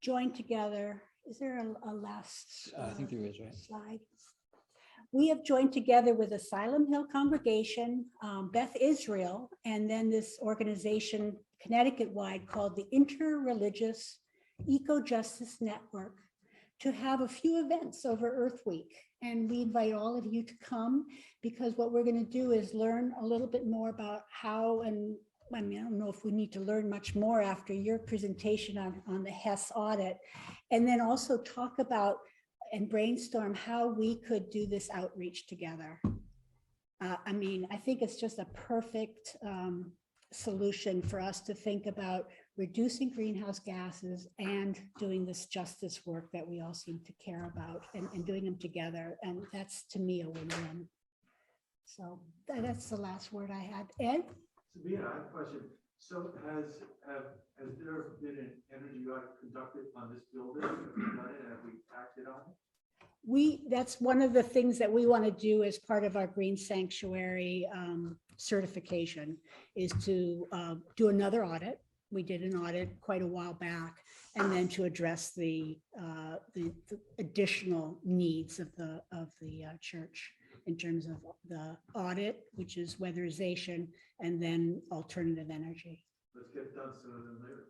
A: joined together. Is there a last
B: I think there is, right?
A: slide? We have joined together with Asylum Hill Congregation, Beth Israel, and then this organization Connecticut-wide called the Interreligious Eco-Justice Network to have a few events over Earth Week. And we invite all of you to come, because what we're going to do is learn a little bit more about how, and I mean, I don't know if we need to learn much more after your presentation on the HES audit, and then also talk about and brainstorm how we could do this outreach together. I mean, I think it's just a perfect solution for us to think about reducing greenhouse gases and doing this justice work that we all seem to care about, and doing them together. And that's, to me, a win-win. So that's the last word I had. Ed?
I: Sabina, I have a question. So has there been an energy audit conducted on this building? Have we done it? Have we acted on it?
A: That's one of the things that we want to do as part of our Green Sanctuary certification, is to do another audit. We did an audit quite a while back, and then to address the additional needs of the church in terms of the audit, which is weatherization, and then alternative energy.
I: Let's get it done sooner than later.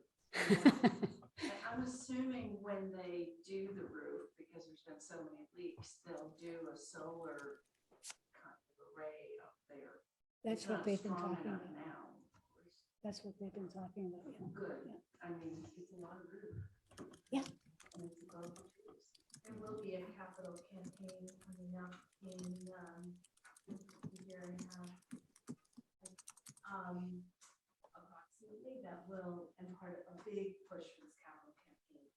J: I'm assuming when they do the roof, because there's been so many leaks, they'll do a solar kind of array up there.
A: That's
J: It's
A: what
J: not
A: they've been
J: strong
A: talking
J: enough
A: about.
J: now.
A: That's what they've been talking about. Yeah.
J: Good.
A: Yeah.
J: I mean, it's a lot of roof.
A: Yeah.
J: And it's a global truth.
H: There will be a capital campaign coming up in a year and a half. Approximately, that will impart a big push for this capital campaign.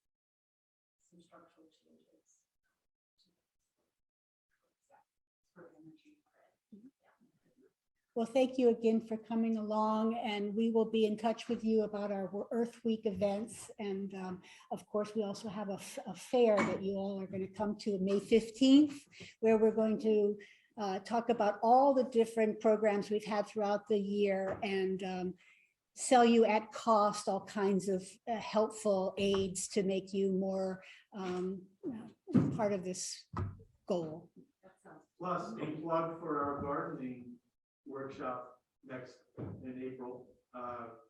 H: Some structural changes. For energy grid.
A: Well, thank you again for coming along, and we will be in touch with you about our Earth Week events. And of course, we also have a fair that you all are going to come to May 15th, where we're going to talk about all the different programs we've had throughout the year and sell you at cost all kinds of helpful aids to make you more part of this goal.
I: Plus, a plug for our gardening workshop next in April,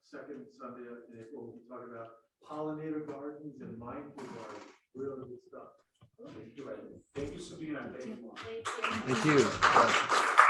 I: second Sunday in April. We'll be talking about pollinator gardens and mindful gardens. Really good stuff.
D: Thank you, Sabina. Thank you.
B: Thank you.